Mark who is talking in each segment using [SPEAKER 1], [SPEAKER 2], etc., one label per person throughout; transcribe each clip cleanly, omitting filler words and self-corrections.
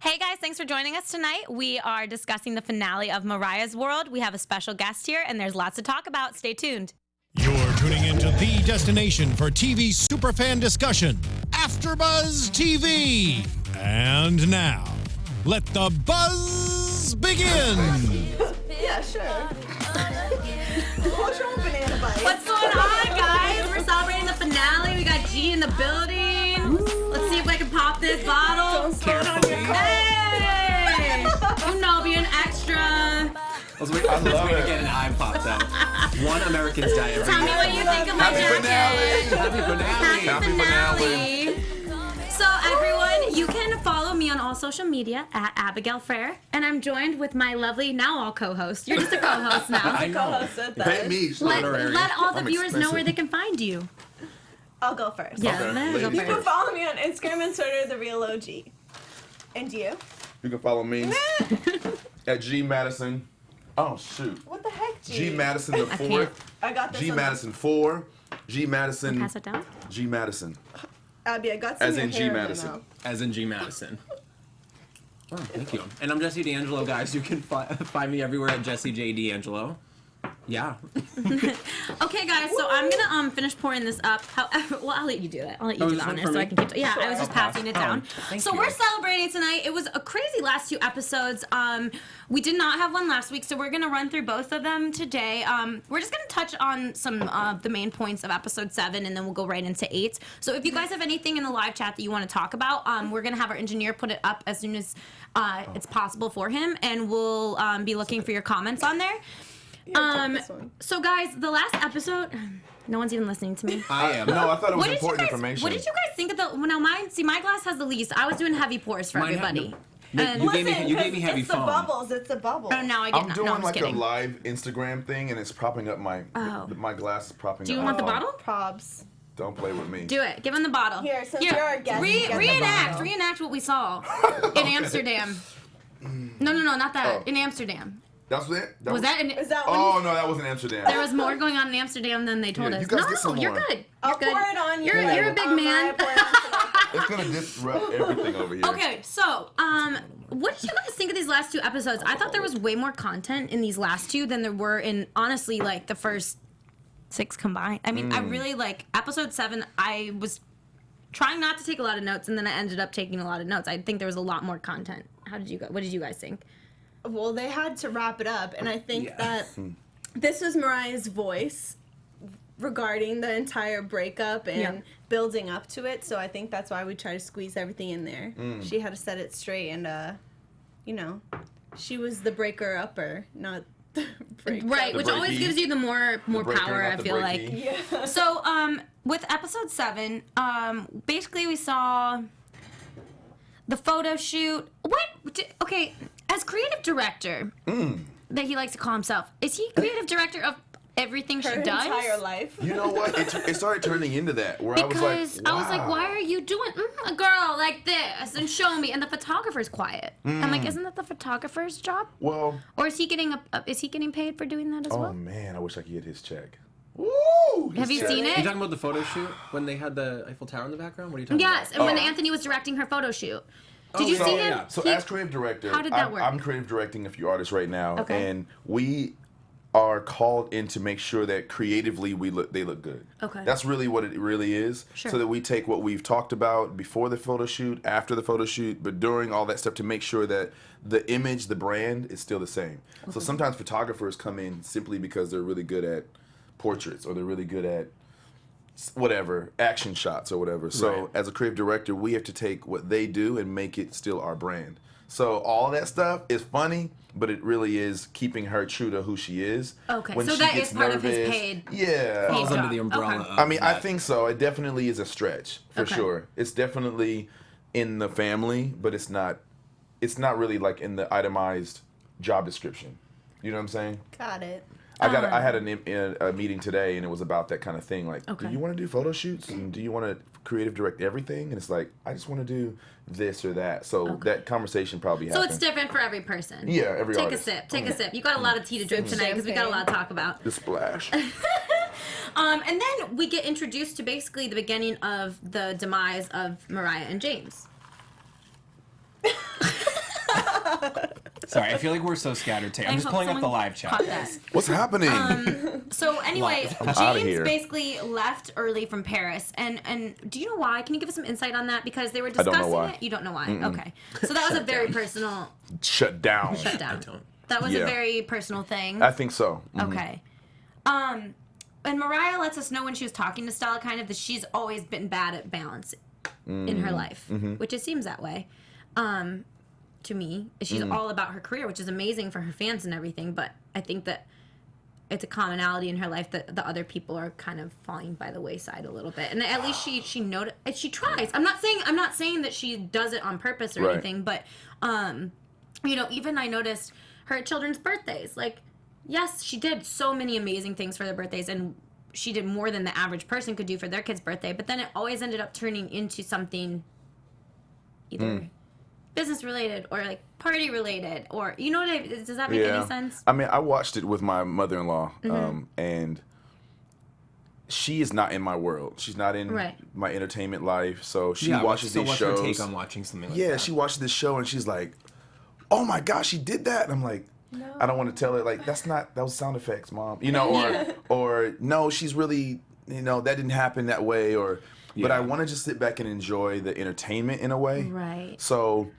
[SPEAKER 1] Hey guys, thanks for joining us tonight. We are discussing the finale of Mariah's World. We have a special guest here, and there's lots to talk about. Stay tuned.
[SPEAKER 2] You're tuning into the destination for TV superfan discussion, AfterBuzz TV. And now, let the buzz begin.
[SPEAKER 3] Yeah, sure. What's wrong, banana bite?
[SPEAKER 1] What's going on, guys? We're celebrating the finale. We got G in the building. Let's see if I can pop this bottle.
[SPEAKER 3] Don't slow down your car.
[SPEAKER 1] Hey! You know, being extra.
[SPEAKER 4] I love it. To get an eye popped out. One American's die every
[SPEAKER 1] Tell me
[SPEAKER 4] year.
[SPEAKER 1] what you think of my jacket.
[SPEAKER 4] Happy finale.
[SPEAKER 1] So everyone, you can follow me on all social media at Abigail Fraher, and I'm joined with my lovely now all co-host. You're just a co-host now.
[SPEAKER 4] I know.
[SPEAKER 3] Co-host said that.
[SPEAKER 5] Pay me.
[SPEAKER 1] Let all the
[SPEAKER 5] I'm
[SPEAKER 1] viewers know
[SPEAKER 5] expensive.
[SPEAKER 1] where they can find you.
[SPEAKER 3] I'll go first.
[SPEAKER 1] Yeah,
[SPEAKER 5] Okay,
[SPEAKER 1] let her go
[SPEAKER 5] ladies
[SPEAKER 3] You can
[SPEAKER 1] first.
[SPEAKER 3] follow me on Instagram and Twitter, The Real OG. And you?
[SPEAKER 5] You can follow me at G Madison. Oh shoot.
[SPEAKER 3] What the heck, G?
[SPEAKER 5] G Madison the
[SPEAKER 1] can't.
[SPEAKER 5] fourth.
[SPEAKER 3] I got this
[SPEAKER 5] G
[SPEAKER 3] on
[SPEAKER 5] Madison 4. G Madison.
[SPEAKER 1] Pass it down.
[SPEAKER 5] G Madison.
[SPEAKER 3] Abby, I got some
[SPEAKER 5] As
[SPEAKER 3] of
[SPEAKER 5] in
[SPEAKER 3] your
[SPEAKER 5] G
[SPEAKER 3] hair
[SPEAKER 5] Madison.
[SPEAKER 3] in my mouth.
[SPEAKER 4] As in G Madison. Oh, thank you. And I'm Jesse D'Angelo, guys. You can find me everywhere at Jesse J. D'Angelo. Yeah.
[SPEAKER 1] Okay, guys, so I'm gonna finish pouring this up. However, well, I'll let you do that. I'll let you
[SPEAKER 4] Oh,
[SPEAKER 1] do
[SPEAKER 4] this
[SPEAKER 1] the
[SPEAKER 4] one
[SPEAKER 1] honors
[SPEAKER 4] for
[SPEAKER 1] so I
[SPEAKER 4] me?
[SPEAKER 1] can keep. Yeah, I was just
[SPEAKER 4] I'll pass.
[SPEAKER 1] passing it
[SPEAKER 4] Oh,
[SPEAKER 1] down.
[SPEAKER 4] thank
[SPEAKER 1] So
[SPEAKER 4] you.
[SPEAKER 1] we're celebrating tonight. It was a crazy last 2 episodes. We did not have one last week, so we're gonna run through both of them today. We're just gonna touch on some of the main points of episode 7, and then we'll go right into 8. So if you guys have anything in the live chat that you want to talk about, we're gonna have our engineer put it up as soon as it's possible for him, and we'll be looking for your comments on there.
[SPEAKER 3] This one.
[SPEAKER 1] So guys, the last episode, no one's even listening to me.
[SPEAKER 4] I am.
[SPEAKER 5] No, I thought it was
[SPEAKER 1] What did you
[SPEAKER 5] important
[SPEAKER 1] guys?
[SPEAKER 5] information.
[SPEAKER 1] What did you guys think of the? Well, now mine. See, my glass has the least. I was doing heavy pours for
[SPEAKER 4] Mine had
[SPEAKER 1] everybody.
[SPEAKER 4] no-
[SPEAKER 1] And
[SPEAKER 4] You gave me-
[SPEAKER 3] Listen,
[SPEAKER 4] you gave me
[SPEAKER 3] 'cause
[SPEAKER 4] heavy
[SPEAKER 3] it's
[SPEAKER 4] foam.
[SPEAKER 3] the bubbles. It's a bubble.
[SPEAKER 1] oh, now I get.
[SPEAKER 5] I'm
[SPEAKER 1] No,
[SPEAKER 5] doing
[SPEAKER 1] I'm just
[SPEAKER 5] like
[SPEAKER 1] kidding.
[SPEAKER 5] a live Instagram thing, and it's propping up my
[SPEAKER 1] Oh.
[SPEAKER 5] my glass is propping
[SPEAKER 1] Do you
[SPEAKER 5] up.
[SPEAKER 1] want the
[SPEAKER 5] my
[SPEAKER 1] bottle?
[SPEAKER 3] Probs.
[SPEAKER 5] Don't play with me.
[SPEAKER 1] Do it. Give him the bottle.
[SPEAKER 3] Here, since you're our guest, you get the
[SPEAKER 1] reenact.
[SPEAKER 3] bottle.
[SPEAKER 1] Reenact what we saw in Amsterdam. No, not that.
[SPEAKER 5] Oh.
[SPEAKER 1] In Amsterdam.
[SPEAKER 5] That's it.
[SPEAKER 1] Was that?
[SPEAKER 3] Is that what
[SPEAKER 5] Oh no, that was in Amsterdam.
[SPEAKER 1] There was more going on in Amsterdam than they told
[SPEAKER 5] Yeah,
[SPEAKER 1] us.
[SPEAKER 5] you guys
[SPEAKER 1] No,
[SPEAKER 5] get some
[SPEAKER 1] you're
[SPEAKER 5] more.
[SPEAKER 1] good.
[SPEAKER 3] I'll
[SPEAKER 1] You're good.
[SPEAKER 3] pour it on you.
[SPEAKER 1] You're a big man.
[SPEAKER 3] I pour it on
[SPEAKER 5] It's gonna disrupt everything over here.
[SPEAKER 1] Okay, so what did you guys think of these last 2 episodes? I thought there was way more content in these last 2 than there were in honestly like the first 6 combined. I mean, I really like episode 7. I was trying not to take a lot of notes, and then I ended up taking a lot of notes. I think there was a lot more content. What did you guys think?
[SPEAKER 3] Well, they had to wrap it up, and I think
[SPEAKER 4] Yeah.
[SPEAKER 3] that this was Mariah's voice regarding the entire breakup and
[SPEAKER 1] Yeah.
[SPEAKER 3] building up to it. So I think that's why we try to squeeze everything in there. She had to set it straight, and you know, she was the breaker upper, not the breaker.
[SPEAKER 1] Right,
[SPEAKER 5] The
[SPEAKER 1] which always
[SPEAKER 5] breaky.
[SPEAKER 1] gives you the more
[SPEAKER 5] breaker,
[SPEAKER 1] power.
[SPEAKER 5] not
[SPEAKER 1] I
[SPEAKER 5] the
[SPEAKER 1] feel
[SPEAKER 5] breaky.
[SPEAKER 1] like.
[SPEAKER 3] Yeah.
[SPEAKER 1] So, with episode 7, basically we saw the photo shoot. Okay, as creative director, that he likes to call himself, is he creative director of everything
[SPEAKER 3] Her
[SPEAKER 1] she does?
[SPEAKER 3] entire life.
[SPEAKER 5] You know what? It started turning into that where
[SPEAKER 1] Because
[SPEAKER 5] I was like, wow.
[SPEAKER 1] why are you doing a girl like this and show me? And the photographer's quiet. I'm like, isn't that the photographer's job?
[SPEAKER 5] Well,
[SPEAKER 1] Or is he getting paid for doing that as
[SPEAKER 5] oh
[SPEAKER 1] well?
[SPEAKER 5] man, I wish I could get his check. Woo!
[SPEAKER 1] Have you seen it?
[SPEAKER 4] You talking about the photo shoot when they had the Eiffel Tower in the background? What are you talking
[SPEAKER 1] Yes,
[SPEAKER 4] about?
[SPEAKER 1] and when
[SPEAKER 5] Oh.
[SPEAKER 1] Anthony was directing her photo shoot. Did
[SPEAKER 4] Oh,
[SPEAKER 1] you
[SPEAKER 4] yeah,
[SPEAKER 1] see
[SPEAKER 4] yeah,
[SPEAKER 1] him?
[SPEAKER 4] yeah.
[SPEAKER 5] So
[SPEAKER 1] He-
[SPEAKER 5] as creative director,
[SPEAKER 1] How did that work?
[SPEAKER 5] I'm creative directing a few artists right now,
[SPEAKER 1] Okay.
[SPEAKER 5] and we are called in to make sure that creatively they look good.
[SPEAKER 1] Okay.
[SPEAKER 5] That's really what it really is.
[SPEAKER 1] Sure.
[SPEAKER 5] So that we take what we've talked about before the photo shoot, after the photo shoot, but during all that stuff to make sure that the image, the brand is still the same. So sometimes photographers come in simply because they're really good at portraits or they're really good at whatever, action shots or whatever. So
[SPEAKER 4] Right.
[SPEAKER 5] as a creative director, we have to take what they do and make it still our brand. So all that stuff is funny, but it really is keeping her true to who she is.
[SPEAKER 1] Okay,
[SPEAKER 5] When
[SPEAKER 1] so
[SPEAKER 5] she
[SPEAKER 1] that
[SPEAKER 5] gets
[SPEAKER 1] is part of his
[SPEAKER 5] nervous-
[SPEAKER 1] paid-
[SPEAKER 5] Yeah.
[SPEAKER 4] Falls
[SPEAKER 1] job.
[SPEAKER 4] under the umbrella
[SPEAKER 1] Okay.
[SPEAKER 4] of
[SPEAKER 5] I mean, I
[SPEAKER 4] that.
[SPEAKER 5] think so. It definitely is a stretch for
[SPEAKER 1] Okay.
[SPEAKER 5] sure. It's definitely in the family, but it's not really like in the itemized job description. You know what I'm saying?
[SPEAKER 3] Got it.
[SPEAKER 5] I had a meeting today, and it was about that kind of thing. Like,
[SPEAKER 1] Okay.
[SPEAKER 5] do you want to do photo shoots, and do you want to creative direct everything? And it's like, I just want to do this or that. So that conversation probably
[SPEAKER 1] So
[SPEAKER 5] happens.
[SPEAKER 1] it's different for every person.
[SPEAKER 5] Yeah, every
[SPEAKER 1] Take
[SPEAKER 5] artist.
[SPEAKER 1] a sip. Take a sip. You got a lot of tea to drink tonight because we got a lot to talk about.
[SPEAKER 5] The splash.
[SPEAKER 1] And then we get introduced to basically the beginning of the demise of Mariah and James.
[SPEAKER 4] Sorry, I feel like we're so scattered today. I'm
[SPEAKER 1] I
[SPEAKER 4] just
[SPEAKER 1] hope
[SPEAKER 4] pulling up the
[SPEAKER 1] someone
[SPEAKER 4] live chat.
[SPEAKER 1] caught that.
[SPEAKER 5] What's happening?
[SPEAKER 1] So anyway,
[SPEAKER 5] I'm outta
[SPEAKER 1] James
[SPEAKER 5] here.
[SPEAKER 1] basically left early from Paris, and do you know why? Can you give us some insight on that? Because they were
[SPEAKER 5] don't know
[SPEAKER 1] discussing
[SPEAKER 5] why.
[SPEAKER 1] it. You don't know why? Okay. So that was a very personal
[SPEAKER 5] Shut down.
[SPEAKER 1] shutdown.
[SPEAKER 4] I don't.
[SPEAKER 1] That was
[SPEAKER 5] Yeah.
[SPEAKER 1] a very personal thing.
[SPEAKER 5] I think so.
[SPEAKER 1] Okay. And Mariah lets us know when she was talking to Stella kind of that she's always been bad at balance in her life, which it seems that way. To me, she's all about her career, which is amazing for her fans and everything, but I think that it's a commonality in her life that the other people are kind of falling by the wayside a little bit. And at least she tries. I'm not saying that she does it on purpose or
[SPEAKER 5] Right.
[SPEAKER 1] anything, but you know, even I noticed her children's birthdays. Like, yes, she did so many amazing things for their birthdays, and she did more than the average person could do for their kid's birthday, but then it always ended up turning into something either business related or like party related, or you know what does that make any sense?
[SPEAKER 5] I mean, I watched it with my mother-in-law, and she is not in my world. She's not in
[SPEAKER 1] Right.
[SPEAKER 5] my entertainment life, so she
[SPEAKER 4] Yeah,
[SPEAKER 5] watches
[SPEAKER 4] so
[SPEAKER 5] these
[SPEAKER 4] what's
[SPEAKER 5] shows.
[SPEAKER 4] her take on watching something like
[SPEAKER 5] Yeah,
[SPEAKER 4] that?
[SPEAKER 5] she watches this show and she's like, "Oh my gosh, she did that!" And I'm like, I don't want to tell her like that was sound effects, Mom. You know, or no, she's really, you know, that didn't happen that way, or. But
[SPEAKER 4] Yeah.
[SPEAKER 5] I want to just sit back and enjoy the entertainment in a way.
[SPEAKER 1] Right.
[SPEAKER 5] So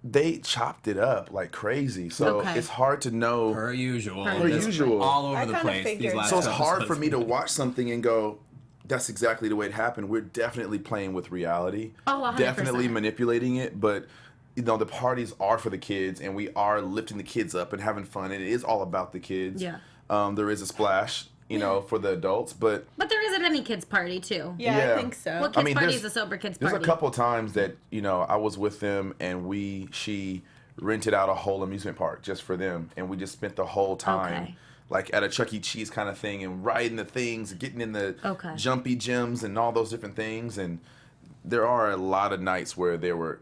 [SPEAKER 5] they chopped it up like crazy. So
[SPEAKER 1] Okay.
[SPEAKER 5] it's hard to know.
[SPEAKER 4] Per usual.
[SPEAKER 1] Per
[SPEAKER 4] Just
[SPEAKER 5] usual.
[SPEAKER 4] All over
[SPEAKER 3] I
[SPEAKER 4] the
[SPEAKER 3] kinda
[SPEAKER 4] place. These
[SPEAKER 3] figured
[SPEAKER 4] last
[SPEAKER 5] So it's
[SPEAKER 3] that.
[SPEAKER 5] hard for
[SPEAKER 4] episodes.
[SPEAKER 5] me to watch something and go, that's exactly the way it happened. We're definitely playing with reality.
[SPEAKER 1] Oh, 100%.
[SPEAKER 5] Definitely manipulating it, but you know, the parties are for the kids and we are lifting the kids up and having fun, and it is all about the kids.
[SPEAKER 1] Yeah.
[SPEAKER 5] There is a splash, you know, for the adults, but
[SPEAKER 1] But there isn't any kids party too.
[SPEAKER 3] Yeah,
[SPEAKER 5] Yeah.
[SPEAKER 3] I think so.
[SPEAKER 1] What kids party
[SPEAKER 5] there's-
[SPEAKER 1] is a sober kids
[SPEAKER 5] there's
[SPEAKER 1] party?
[SPEAKER 5] a couple times that, you know, I was with them and she rented out a whole amusement park just for them, and we just spent the whole time
[SPEAKER 1] Okay.
[SPEAKER 5] like at a Chuck E. Cheese kind of thing and riding the things, getting in the
[SPEAKER 1] Okay.
[SPEAKER 5] jumpy gyms and all those different things. And there are a lot of nights where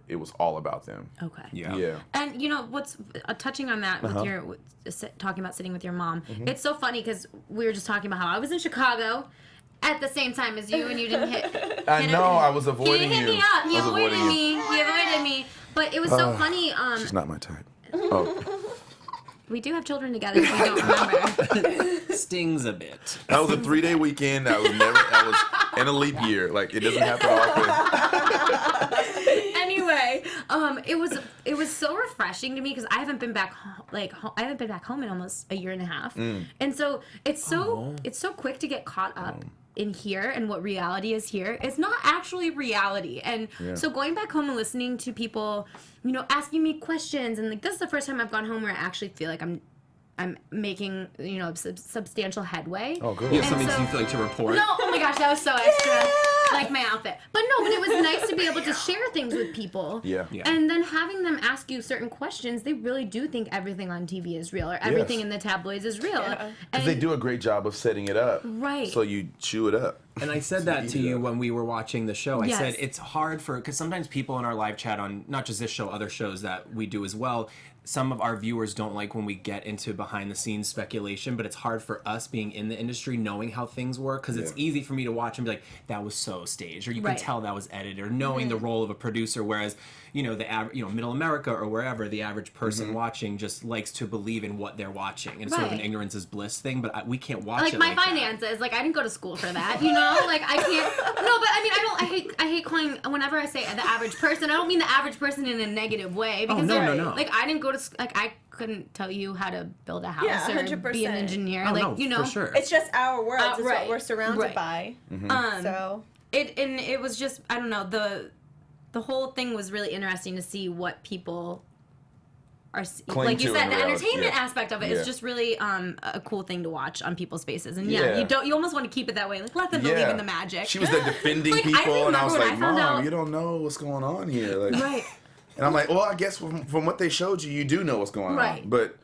[SPEAKER 5] it was all about them.
[SPEAKER 1] Okay.
[SPEAKER 5] Yeah.
[SPEAKER 1] And you know what's touching on that with your talking about sitting with your mom. It's so funny because we were just talking about how I was in Chicago at the same time as you, and you didn't hit.
[SPEAKER 5] I know, I was avoiding
[SPEAKER 1] He
[SPEAKER 5] you.
[SPEAKER 1] didn't hit me up. He
[SPEAKER 5] I was
[SPEAKER 1] avoided
[SPEAKER 5] avoiding
[SPEAKER 1] me.
[SPEAKER 5] you.
[SPEAKER 1] He avoided me. But it was so funny.
[SPEAKER 5] She's not my type. Oh,
[SPEAKER 1] We do have children together. If you don't remember.
[SPEAKER 4] Stings a bit.
[SPEAKER 5] that was a 3-day weekend. I was in a leap year. Like, it doesn't happen often.
[SPEAKER 1] Anyway, it was so refreshing to me because I haven't been back home in almost a year and a half, and so it's so quick to get caught up in here and what reality is here. It's not actually reality, and so going back home and listening to people, you know, asking me questions, and like this is the first time I've gone home where I actually feel like I'm making, you know, substantial headway.
[SPEAKER 5] Oh, good.
[SPEAKER 4] You have
[SPEAKER 1] And
[SPEAKER 4] something
[SPEAKER 1] so-
[SPEAKER 4] you feel like to report?
[SPEAKER 1] No, oh my gosh, that was so extra. Like my outfit. But it was nice to be able to share things with people.
[SPEAKER 5] Yeah.
[SPEAKER 4] Yeah.
[SPEAKER 1] And then having them ask you certain questions, they really do think everything on TV is real or everything
[SPEAKER 5] Yes.
[SPEAKER 1] in the tabloids is real.
[SPEAKER 3] Yeah.
[SPEAKER 5] Because they do a great job of setting it up.
[SPEAKER 1] Right.
[SPEAKER 5] So you chew it up.
[SPEAKER 4] And I said that to
[SPEAKER 5] eat it
[SPEAKER 4] you
[SPEAKER 5] up.
[SPEAKER 4] when we were watching the show. I
[SPEAKER 1] Yes.
[SPEAKER 4] said it's hard because sometimes people in our live chat on not just this show, other shows that we do as well, some of our viewers don't like when we get into behind the scenes speculation, but it's hard for us being in the industry knowing how things work, because it's
[SPEAKER 5] Yeah.
[SPEAKER 4] easy for me to watch and be like, that was so staged, or you
[SPEAKER 1] Right.
[SPEAKER 4] can tell that was edited, or knowing the role of a producer, whereas you know middle America or wherever, the average person watching just likes to believe in what they're watching, and it's sort of an
[SPEAKER 1] Right.
[SPEAKER 4] ignorance is bliss thing, but we can't watch
[SPEAKER 1] like
[SPEAKER 4] it
[SPEAKER 1] my
[SPEAKER 4] like that.
[SPEAKER 1] finances, like I didn't go to school for that, you know? Like I can't. No, but I mean, I hate calling, whenever I say the average person, I don't mean the average person in a negative way, because
[SPEAKER 4] no,
[SPEAKER 1] they're-
[SPEAKER 4] no.
[SPEAKER 1] like I didn't go to like I couldn't tell you how to build a house
[SPEAKER 3] Yeah,
[SPEAKER 1] or be an
[SPEAKER 3] 100%.
[SPEAKER 1] engineer,
[SPEAKER 4] Oh,
[SPEAKER 1] like
[SPEAKER 4] no,
[SPEAKER 1] you know.
[SPEAKER 4] for sure.
[SPEAKER 3] It's just our world. It's
[SPEAKER 1] right.
[SPEAKER 3] what we're surrounded
[SPEAKER 1] Right.
[SPEAKER 3] by. So
[SPEAKER 1] It was just, I don't know, the whole thing was really interesting to see what people are
[SPEAKER 5] Cling
[SPEAKER 1] like you
[SPEAKER 5] to
[SPEAKER 1] said,
[SPEAKER 5] in
[SPEAKER 1] the
[SPEAKER 5] reality,
[SPEAKER 1] entertainment
[SPEAKER 5] yeah.
[SPEAKER 1] aspect of it
[SPEAKER 5] Yeah.
[SPEAKER 1] is just really a cool thing to watch on people's faces, and
[SPEAKER 5] Yeah.
[SPEAKER 1] you almost want to keep it that way, like let them believe in the magic.
[SPEAKER 5] She was there defending
[SPEAKER 1] Like, I
[SPEAKER 5] people, and I
[SPEAKER 1] remember
[SPEAKER 5] was
[SPEAKER 1] when
[SPEAKER 5] like,
[SPEAKER 1] I found
[SPEAKER 5] Mom,
[SPEAKER 1] out-
[SPEAKER 5] you don't know what's going on here. Like,
[SPEAKER 1] Right.
[SPEAKER 5] And I'm like, well, I guess from what they showed you, you do know what's going
[SPEAKER 1] Right.
[SPEAKER 5] on. But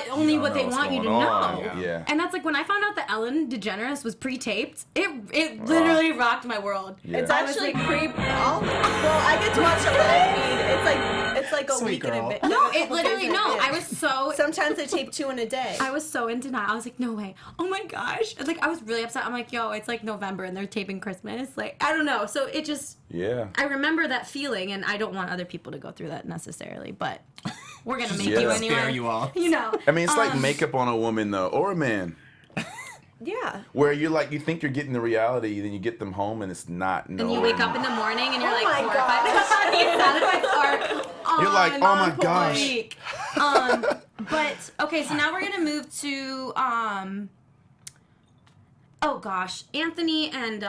[SPEAKER 1] Only
[SPEAKER 5] don't
[SPEAKER 1] what
[SPEAKER 5] know
[SPEAKER 1] they
[SPEAKER 5] what's
[SPEAKER 1] want you to
[SPEAKER 5] going
[SPEAKER 1] know.
[SPEAKER 5] on. Yeah.
[SPEAKER 1] And that's like when I found out that Ellen DeGeneres was pre-taped, it literally rocked my world.
[SPEAKER 5] Yeah.
[SPEAKER 3] it's
[SPEAKER 1] I was
[SPEAKER 3] actually
[SPEAKER 1] like-
[SPEAKER 3] well, I get to watch a live feed. It's like a
[SPEAKER 4] Sweet
[SPEAKER 3] week in
[SPEAKER 4] girl.
[SPEAKER 3] advance.
[SPEAKER 1] No, it literally, no, I was so...
[SPEAKER 3] Sometimes they tape 2 in a day.
[SPEAKER 1] I was so in denial. I was like, no way. Oh my gosh. Like, I was really upset. I'm like, yo, it's like November and they're taping Christmas. Like, I don't know. So it just,
[SPEAKER 5] yeah.
[SPEAKER 1] I remember that feeling, and I don't want other people to go through that necessarily, but we're gonna make
[SPEAKER 5] Yeah.
[SPEAKER 1] you
[SPEAKER 4] Spare
[SPEAKER 1] anyway.
[SPEAKER 4] you all.
[SPEAKER 1] You know.
[SPEAKER 5] I mean, it's like makeup on a woman though, or a man.
[SPEAKER 3] Yeah.
[SPEAKER 5] Where you're like, you think you're getting the reality, then you get them home and it's not. No.
[SPEAKER 1] And you wake up in the morning and you're
[SPEAKER 3] Oh
[SPEAKER 1] like
[SPEAKER 3] my
[SPEAKER 1] 4 or 5 minutes on the inside are
[SPEAKER 5] You're like, oh my gosh.
[SPEAKER 1] week. But okay, so now we're gonna move to oh gosh, Anthony and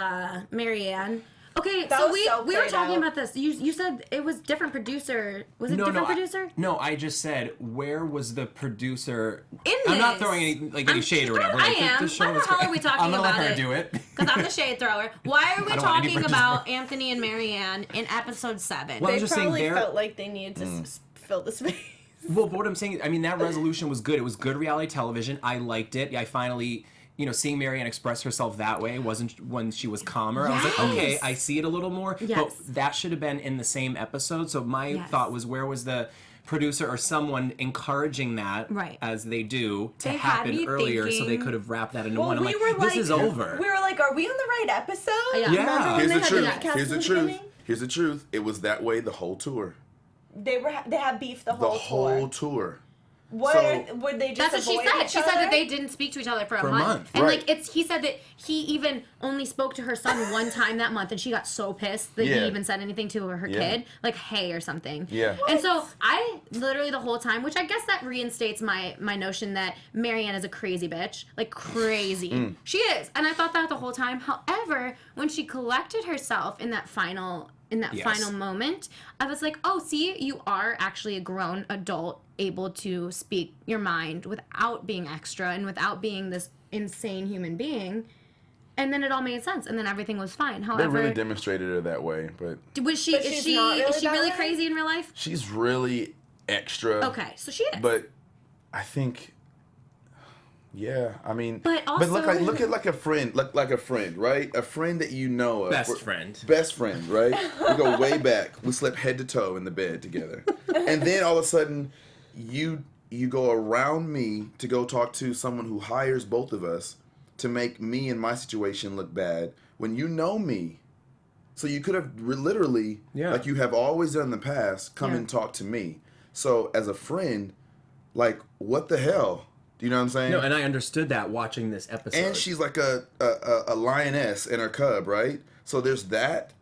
[SPEAKER 1] Marianne. Okay,
[SPEAKER 3] That
[SPEAKER 1] so
[SPEAKER 3] was so
[SPEAKER 1] we were
[SPEAKER 3] played
[SPEAKER 1] talking
[SPEAKER 3] out.
[SPEAKER 1] about this. You said it was different producer. Was it different producer?
[SPEAKER 4] No, I just said, where was the producer?
[SPEAKER 1] In
[SPEAKER 4] I'm not
[SPEAKER 1] this.
[SPEAKER 4] throwing any shade or whatever.
[SPEAKER 1] I
[SPEAKER 4] Like,
[SPEAKER 1] am.
[SPEAKER 4] the show
[SPEAKER 1] Why the
[SPEAKER 4] was
[SPEAKER 1] hell
[SPEAKER 4] great.
[SPEAKER 1] are we talking
[SPEAKER 4] I'm gonna
[SPEAKER 1] about
[SPEAKER 4] let her
[SPEAKER 1] it?
[SPEAKER 4] do it.
[SPEAKER 1] Because I'm the shade thrower. Why are we
[SPEAKER 4] I don't want any
[SPEAKER 1] talking
[SPEAKER 4] producer
[SPEAKER 1] about
[SPEAKER 4] work.
[SPEAKER 1] Anthony and Marianne in episode 7?
[SPEAKER 4] Well, I
[SPEAKER 3] They
[SPEAKER 4] was just saying
[SPEAKER 3] probably
[SPEAKER 4] they're-
[SPEAKER 3] felt like they needed to fill the space.
[SPEAKER 4] Well, but what I'm saying, I mean, that resolution was good. It was good reality television. I liked it. I finally, seeing Marianne express herself that way wasn't when she was calmer. I was like, okay,
[SPEAKER 1] Yes.
[SPEAKER 4] I see it a little more.
[SPEAKER 1] Yes.
[SPEAKER 4] But that should have been in the same episode. So my
[SPEAKER 1] Yes.
[SPEAKER 4] thought was, where was the producer or someone encouraging that,
[SPEAKER 1] Right.
[SPEAKER 4] as they do, to
[SPEAKER 1] They had
[SPEAKER 4] happen
[SPEAKER 1] me
[SPEAKER 4] earlier so they
[SPEAKER 1] thinking-
[SPEAKER 4] could have wrapped that into
[SPEAKER 3] Well,
[SPEAKER 4] one. I'm
[SPEAKER 3] we
[SPEAKER 4] like,
[SPEAKER 3] were
[SPEAKER 4] this
[SPEAKER 3] like,
[SPEAKER 4] is over.
[SPEAKER 3] We were like, are we on the right episode?
[SPEAKER 1] Yeah.
[SPEAKER 4] Yeah.
[SPEAKER 3] Remember when
[SPEAKER 5] Here's
[SPEAKER 3] they
[SPEAKER 5] the
[SPEAKER 3] had
[SPEAKER 5] truth.
[SPEAKER 3] that cast
[SPEAKER 5] Here's
[SPEAKER 3] in
[SPEAKER 5] the truth.
[SPEAKER 3] beginning?
[SPEAKER 5] Here's the truth. It was that way the whole tour.
[SPEAKER 3] They had beef the
[SPEAKER 5] The
[SPEAKER 3] whole
[SPEAKER 5] whole
[SPEAKER 3] tour.
[SPEAKER 5] tour.
[SPEAKER 3] What
[SPEAKER 5] So-
[SPEAKER 3] were they just
[SPEAKER 1] That's what she
[SPEAKER 3] avoid
[SPEAKER 1] said.
[SPEAKER 3] each
[SPEAKER 1] She said
[SPEAKER 3] other?
[SPEAKER 1] that they didn't speak to each other for a
[SPEAKER 4] For a
[SPEAKER 1] month.
[SPEAKER 4] month.
[SPEAKER 1] And
[SPEAKER 5] Right.
[SPEAKER 1] he said that he even only spoke to her son one time that month, and she got so pissed that
[SPEAKER 5] Yeah.
[SPEAKER 1] he even said anything to her
[SPEAKER 5] Yeah.
[SPEAKER 1] kid, like hey or something.
[SPEAKER 5] Yeah.
[SPEAKER 1] And so I literally the whole time, which I guess that reinstates my notion that Marianne is a crazy bitch, like crazy. She is, and I thought that the whole time. However, when she collected herself in that final
[SPEAKER 4] Yes.
[SPEAKER 1] final moment, I was like, oh, see, you are actually a grown adult able to speak your mind without being extra and without being this insane human being. And then it all made sense, and then everything was fine.
[SPEAKER 5] They
[SPEAKER 1] However,
[SPEAKER 5] really demonstrated her that way, but
[SPEAKER 1] was she
[SPEAKER 3] But
[SPEAKER 1] is
[SPEAKER 3] she's
[SPEAKER 1] she
[SPEAKER 3] not really
[SPEAKER 1] is she
[SPEAKER 3] that
[SPEAKER 1] really
[SPEAKER 3] way?
[SPEAKER 1] crazy in real life?
[SPEAKER 5] she's really extra.
[SPEAKER 1] Okay, so she is.
[SPEAKER 5] But I think, yeah, I mean,
[SPEAKER 1] But
[SPEAKER 5] look at like a friend, like a friend, right? A friend that you know of.
[SPEAKER 4] Best friend.
[SPEAKER 5] Best friend, right? We go way back. We slept head to toe in the bed together, and then all of a sudden, you go around me to go talk to someone who hires both of us to make me and my situation look bad when you know me. So you could have literally,
[SPEAKER 4] Yeah.
[SPEAKER 5] like you have always done in the past, come
[SPEAKER 1] Yeah.
[SPEAKER 5] and talk to me. So as a friend, like, what the hell? Do you know what I'm saying?
[SPEAKER 4] No, and I understood that watching this episode.
[SPEAKER 5] And she's like a lioness and her cub, right? So there's that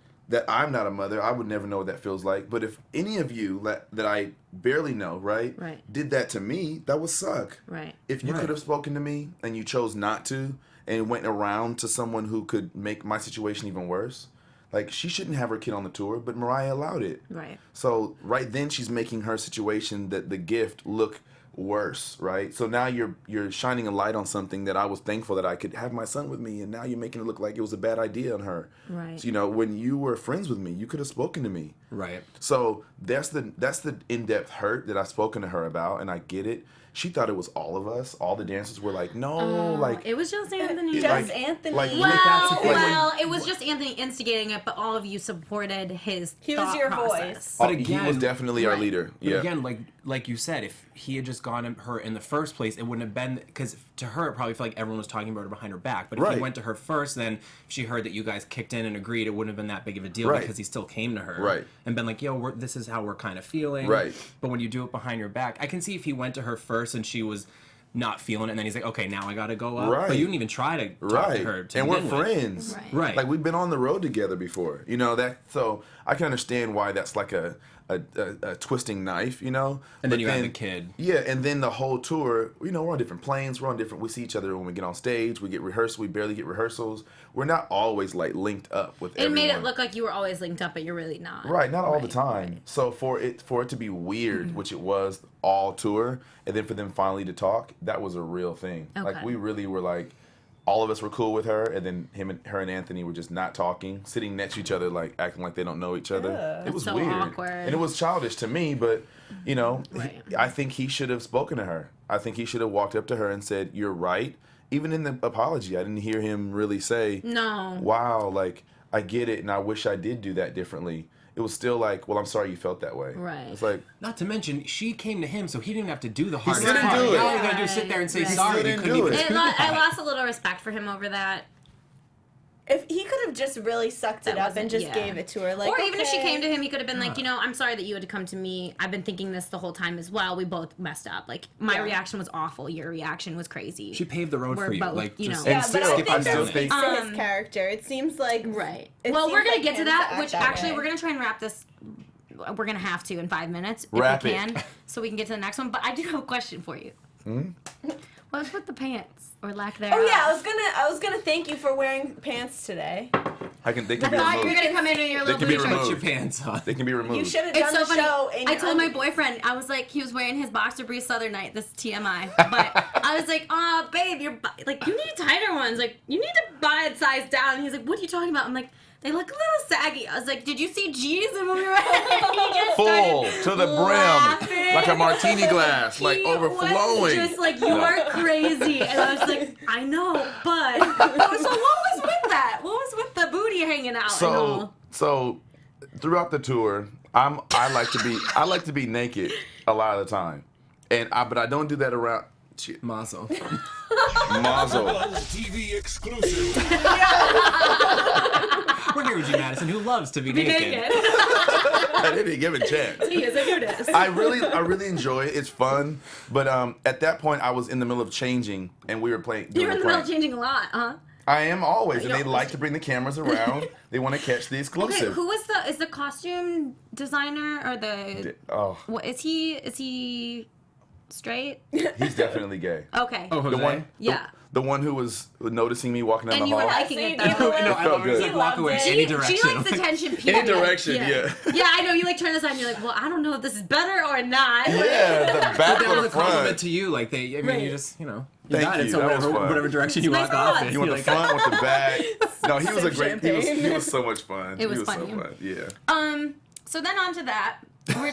[SPEAKER 5] I'm not a mother. I would never know what that feels like. But if any of you that I barely know, right,
[SPEAKER 1] Right.
[SPEAKER 5] did that to me, that would suck.
[SPEAKER 1] Right.
[SPEAKER 5] If you
[SPEAKER 4] Right.
[SPEAKER 5] could have spoken to me and you chose not to and went around to someone who could make my situation even worse, like, she shouldn't have her kid on the tour, but Mariah allowed it.
[SPEAKER 1] Right.
[SPEAKER 5] So right then she's making her situation, that the gift, look worse, right? So now you're shining a light on something that I was thankful that I could have my son with me, and now you're making it look like it was a bad idea on her.
[SPEAKER 1] Right.
[SPEAKER 5] So, when you were friends with me, you could have spoken to me.
[SPEAKER 4] Right.
[SPEAKER 5] So that's the in-depth hurt that I've spoken to her about, and I get it. She thought it was all of us. All the dancers were like, no, like
[SPEAKER 1] it was just Anthony.
[SPEAKER 3] Just
[SPEAKER 5] like-
[SPEAKER 3] Anthony.
[SPEAKER 5] like,
[SPEAKER 1] well,
[SPEAKER 5] that's the thing.
[SPEAKER 1] well, it was just Anthony instigating it, but all of you supported his.
[SPEAKER 3] He was
[SPEAKER 1] thought
[SPEAKER 3] your
[SPEAKER 1] process.
[SPEAKER 3] voice.
[SPEAKER 4] But
[SPEAKER 5] he
[SPEAKER 4] again,
[SPEAKER 5] was definitely our
[SPEAKER 1] right.
[SPEAKER 5] leader.
[SPEAKER 4] But
[SPEAKER 5] Yeah.
[SPEAKER 4] again, like you said, if he had just gone at her in the first place, it wouldn't have been, because to her it probably felt like everyone was talking about her behind her back. But if
[SPEAKER 5] Right.
[SPEAKER 4] he went to her first, then if she heard that you guys kicked in and agreed, it wouldn't have been that big of a deal,
[SPEAKER 5] Right.
[SPEAKER 4] because he still came to her,
[SPEAKER 5] Right.
[SPEAKER 4] and been like, yo, this is how we're kind of feeling,
[SPEAKER 5] Right.
[SPEAKER 4] But when you do it behind your back, I can see if he went to her first and she was not feeling it, and then he's like, okay, now I gotta go up.
[SPEAKER 5] Right.
[SPEAKER 4] But you didn't even try to talk
[SPEAKER 5] Right.
[SPEAKER 4] to her to
[SPEAKER 5] And we're
[SPEAKER 4] begin with.
[SPEAKER 5] friends.
[SPEAKER 1] Right.
[SPEAKER 4] Right.
[SPEAKER 5] Like, we've been on the road together before. So I can understand why that's like a twisting knife,
[SPEAKER 4] And
[SPEAKER 5] But
[SPEAKER 4] then you have the kid.
[SPEAKER 5] Yeah, and then the whole tour, we're on different planes, we see each other when we get on stage, we get rehearsal, we barely get rehearsals. We're not always like linked up with
[SPEAKER 1] It
[SPEAKER 5] everyone.
[SPEAKER 1] made it look like you were always linked up, but you're really not.
[SPEAKER 5] Right, not all the
[SPEAKER 1] Right,
[SPEAKER 5] time.
[SPEAKER 1] right.
[SPEAKER 5] So for it to be weird, which it was all tour, and then for them finally to talk, that was a real thing. Like,
[SPEAKER 1] Okay.
[SPEAKER 5] we really were like, all of us were cool with her, and then her and Anthony were just not talking, sitting next to each other, like acting like they don't know each other.
[SPEAKER 3] Yeah.
[SPEAKER 5] It was
[SPEAKER 1] so
[SPEAKER 5] weird,
[SPEAKER 1] awkward.
[SPEAKER 5] and it was childish to me. But
[SPEAKER 1] Right.
[SPEAKER 5] I think he should have spoken to her. I think he should have walked up to her and said, "You're right." Even in the apology, I didn't hear him really say,
[SPEAKER 1] No.
[SPEAKER 5] "Wow, like, I get it, and I wish I did do that differently." It was still like, "Well, I'm sorry you felt that way."
[SPEAKER 1] Right.
[SPEAKER 5] It's like,
[SPEAKER 4] Not to mention, she came to him, so he didn't have to do the hardest
[SPEAKER 5] still didn't
[SPEAKER 4] part.
[SPEAKER 5] do it.
[SPEAKER 4] All you gotta do is sit there and say
[SPEAKER 1] Right.
[SPEAKER 4] sorry.
[SPEAKER 5] still
[SPEAKER 4] You
[SPEAKER 5] didn't
[SPEAKER 4] couldn't
[SPEAKER 5] do
[SPEAKER 4] even
[SPEAKER 5] it.
[SPEAKER 4] do that.
[SPEAKER 1] I lost a little respect for him over that.
[SPEAKER 3] If he could have just really sucked it
[SPEAKER 1] That
[SPEAKER 3] up and
[SPEAKER 1] wasn't-
[SPEAKER 3] just
[SPEAKER 1] yeah.
[SPEAKER 3] gave it to her, like,
[SPEAKER 1] Or even if she
[SPEAKER 3] okay.
[SPEAKER 1] came to him, he could have been like, I'm sorry that you had to come to me. I've been thinking this the whole time as well. We both messed up. Like, my
[SPEAKER 3] Yeah.
[SPEAKER 1] reaction was awful. Your reaction was crazy.
[SPEAKER 4] She paved the road
[SPEAKER 1] We're
[SPEAKER 4] for you.
[SPEAKER 1] both,
[SPEAKER 4] Like,
[SPEAKER 1] you
[SPEAKER 4] just
[SPEAKER 1] know.
[SPEAKER 3] Yeah,
[SPEAKER 5] And
[SPEAKER 3] but
[SPEAKER 5] still,
[SPEAKER 3] I think
[SPEAKER 5] I
[SPEAKER 3] that
[SPEAKER 5] still
[SPEAKER 3] speaks
[SPEAKER 5] think-
[SPEAKER 3] to his character. It seems like
[SPEAKER 1] Right.
[SPEAKER 3] it
[SPEAKER 1] Well,
[SPEAKER 3] seems
[SPEAKER 1] we're gonna
[SPEAKER 3] like
[SPEAKER 1] get to
[SPEAKER 3] him
[SPEAKER 1] that,
[SPEAKER 3] act
[SPEAKER 1] which
[SPEAKER 3] that
[SPEAKER 1] actually
[SPEAKER 3] way.
[SPEAKER 1] we're gonna try and wrap this. We're gonna have to in 5 minutes
[SPEAKER 5] Wrap
[SPEAKER 1] if we
[SPEAKER 5] it.
[SPEAKER 1] can, so we can get to the next one. But I do have a question for you. What's with the pants or lack thereof?
[SPEAKER 3] Oh yeah, I was gonna thank you for wearing pants today.
[SPEAKER 5] They can be
[SPEAKER 1] I thought you were
[SPEAKER 5] removed.
[SPEAKER 1] gonna come in your
[SPEAKER 5] They
[SPEAKER 1] little
[SPEAKER 5] can be
[SPEAKER 1] blue shirt.
[SPEAKER 5] removed.
[SPEAKER 4] put your pants on.
[SPEAKER 5] They can be removed.
[SPEAKER 3] You should have
[SPEAKER 1] It's
[SPEAKER 3] done
[SPEAKER 1] so
[SPEAKER 3] the
[SPEAKER 1] funny.
[SPEAKER 3] show in
[SPEAKER 1] I
[SPEAKER 3] your
[SPEAKER 1] told my
[SPEAKER 3] undies.
[SPEAKER 1] boyfriend, I was like, he was wearing his boxer briefs the other night. This is TMI, but I was like, oh, babe, like, you need tighter ones. Like, you need to buy it size down. And he's like, what are you talking about? I'm like, they look a little saggy. I was like, did you see G's? And when we were he just
[SPEAKER 5] Full
[SPEAKER 1] started
[SPEAKER 5] to the brim,
[SPEAKER 1] laughing.
[SPEAKER 5] like a martini glass, like
[SPEAKER 1] He
[SPEAKER 5] overflowing.
[SPEAKER 1] was just like, you are crazy. And I was like, I know, but. So what was with that? What was with the booty hanging out and all?
[SPEAKER 5] So throughout the tour, I like to be naked a lot of the time, but I don't do that around.
[SPEAKER 4] Mazel.
[SPEAKER 5] Mazel.
[SPEAKER 2] TV exclusive.
[SPEAKER 4] We're here with G Madison, who loves to be
[SPEAKER 1] Be
[SPEAKER 4] naked.
[SPEAKER 1] naked.
[SPEAKER 5] I didn't give a chance.
[SPEAKER 1] He is a nudist.
[SPEAKER 5] I really enjoy it. It's fun, but at that point I was in the middle of changing, and we were playing.
[SPEAKER 1] You're in the middle of
[SPEAKER 5] prank.
[SPEAKER 1] changing a lot, huh?
[SPEAKER 5] I am always, and
[SPEAKER 1] You
[SPEAKER 5] they
[SPEAKER 1] don't-
[SPEAKER 5] like to bring the cameras around. They want to catch the
[SPEAKER 1] Okay,
[SPEAKER 5] exclusive.
[SPEAKER 1] who is the costume designer or the
[SPEAKER 5] Oh,
[SPEAKER 1] what is he straight?
[SPEAKER 5] he's definitely gay.
[SPEAKER 1] Okay.
[SPEAKER 4] Oh,
[SPEAKER 5] The
[SPEAKER 4] Jose?
[SPEAKER 5] one,
[SPEAKER 1] Yeah.
[SPEAKER 5] the one who was noticing me walking down
[SPEAKER 1] And
[SPEAKER 5] the
[SPEAKER 1] you were
[SPEAKER 5] hall.
[SPEAKER 1] liking
[SPEAKER 3] So
[SPEAKER 1] it
[SPEAKER 3] you
[SPEAKER 1] though.
[SPEAKER 3] gave him a
[SPEAKER 4] No,
[SPEAKER 3] little-
[SPEAKER 4] I
[SPEAKER 5] felt
[SPEAKER 4] love her.
[SPEAKER 5] good.
[SPEAKER 4] Like, walk away
[SPEAKER 3] She-
[SPEAKER 4] any
[SPEAKER 1] She
[SPEAKER 4] direction.
[SPEAKER 1] likes attention. Period.
[SPEAKER 5] direction, yeah.
[SPEAKER 1] Yeah, I know. You like turn this on. And you're like, well, I don't know if this is better or not.
[SPEAKER 5] Yeah, the back
[SPEAKER 4] That
[SPEAKER 5] or
[SPEAKER 4] was
[SPEAKER 5] the
[SPEAKER 4] a compliment
[SPEAKER 5] front.
[SPEAKER 4] to you. Like they, I mean,
[SPEAKER 1] Right.
[SPEAKER 4] you just, you
[SPEAKER 5] Thank
[SPEAKER 4] got it.
[SPEAKER 5] you.
[SPEAKER 4] So
[SPEAKER 5] That was
[SPEAKER 4] whatever,
[SPEAKER 5] fun.
[SPEAKER 4] whatever direction you
[SPEAKER 1] Nice
[SPEAKER 4] walk off
[SPEAKER 1] odds.
[SPEAKER 4] in.
[SPEAKER 5] You want
[SPEAKER 4] you're
[SPEAKER 5] the
[SPEAKER 4] like,
[SPEAKER 5] front, want the back. No, he was
[SPEAKER 3] Some
[SPEAKER 5] a great. He
[SPEAKER 3] champagne.
[SPEAKER 5] was so much fun.
[SPEAKER 1] It was
[SPEAKER 5] he was
[SPEAKER 1] funny.
[SPEAKER 5] so fun. Yeah.
[SPEAKER 1] So then on to that. We're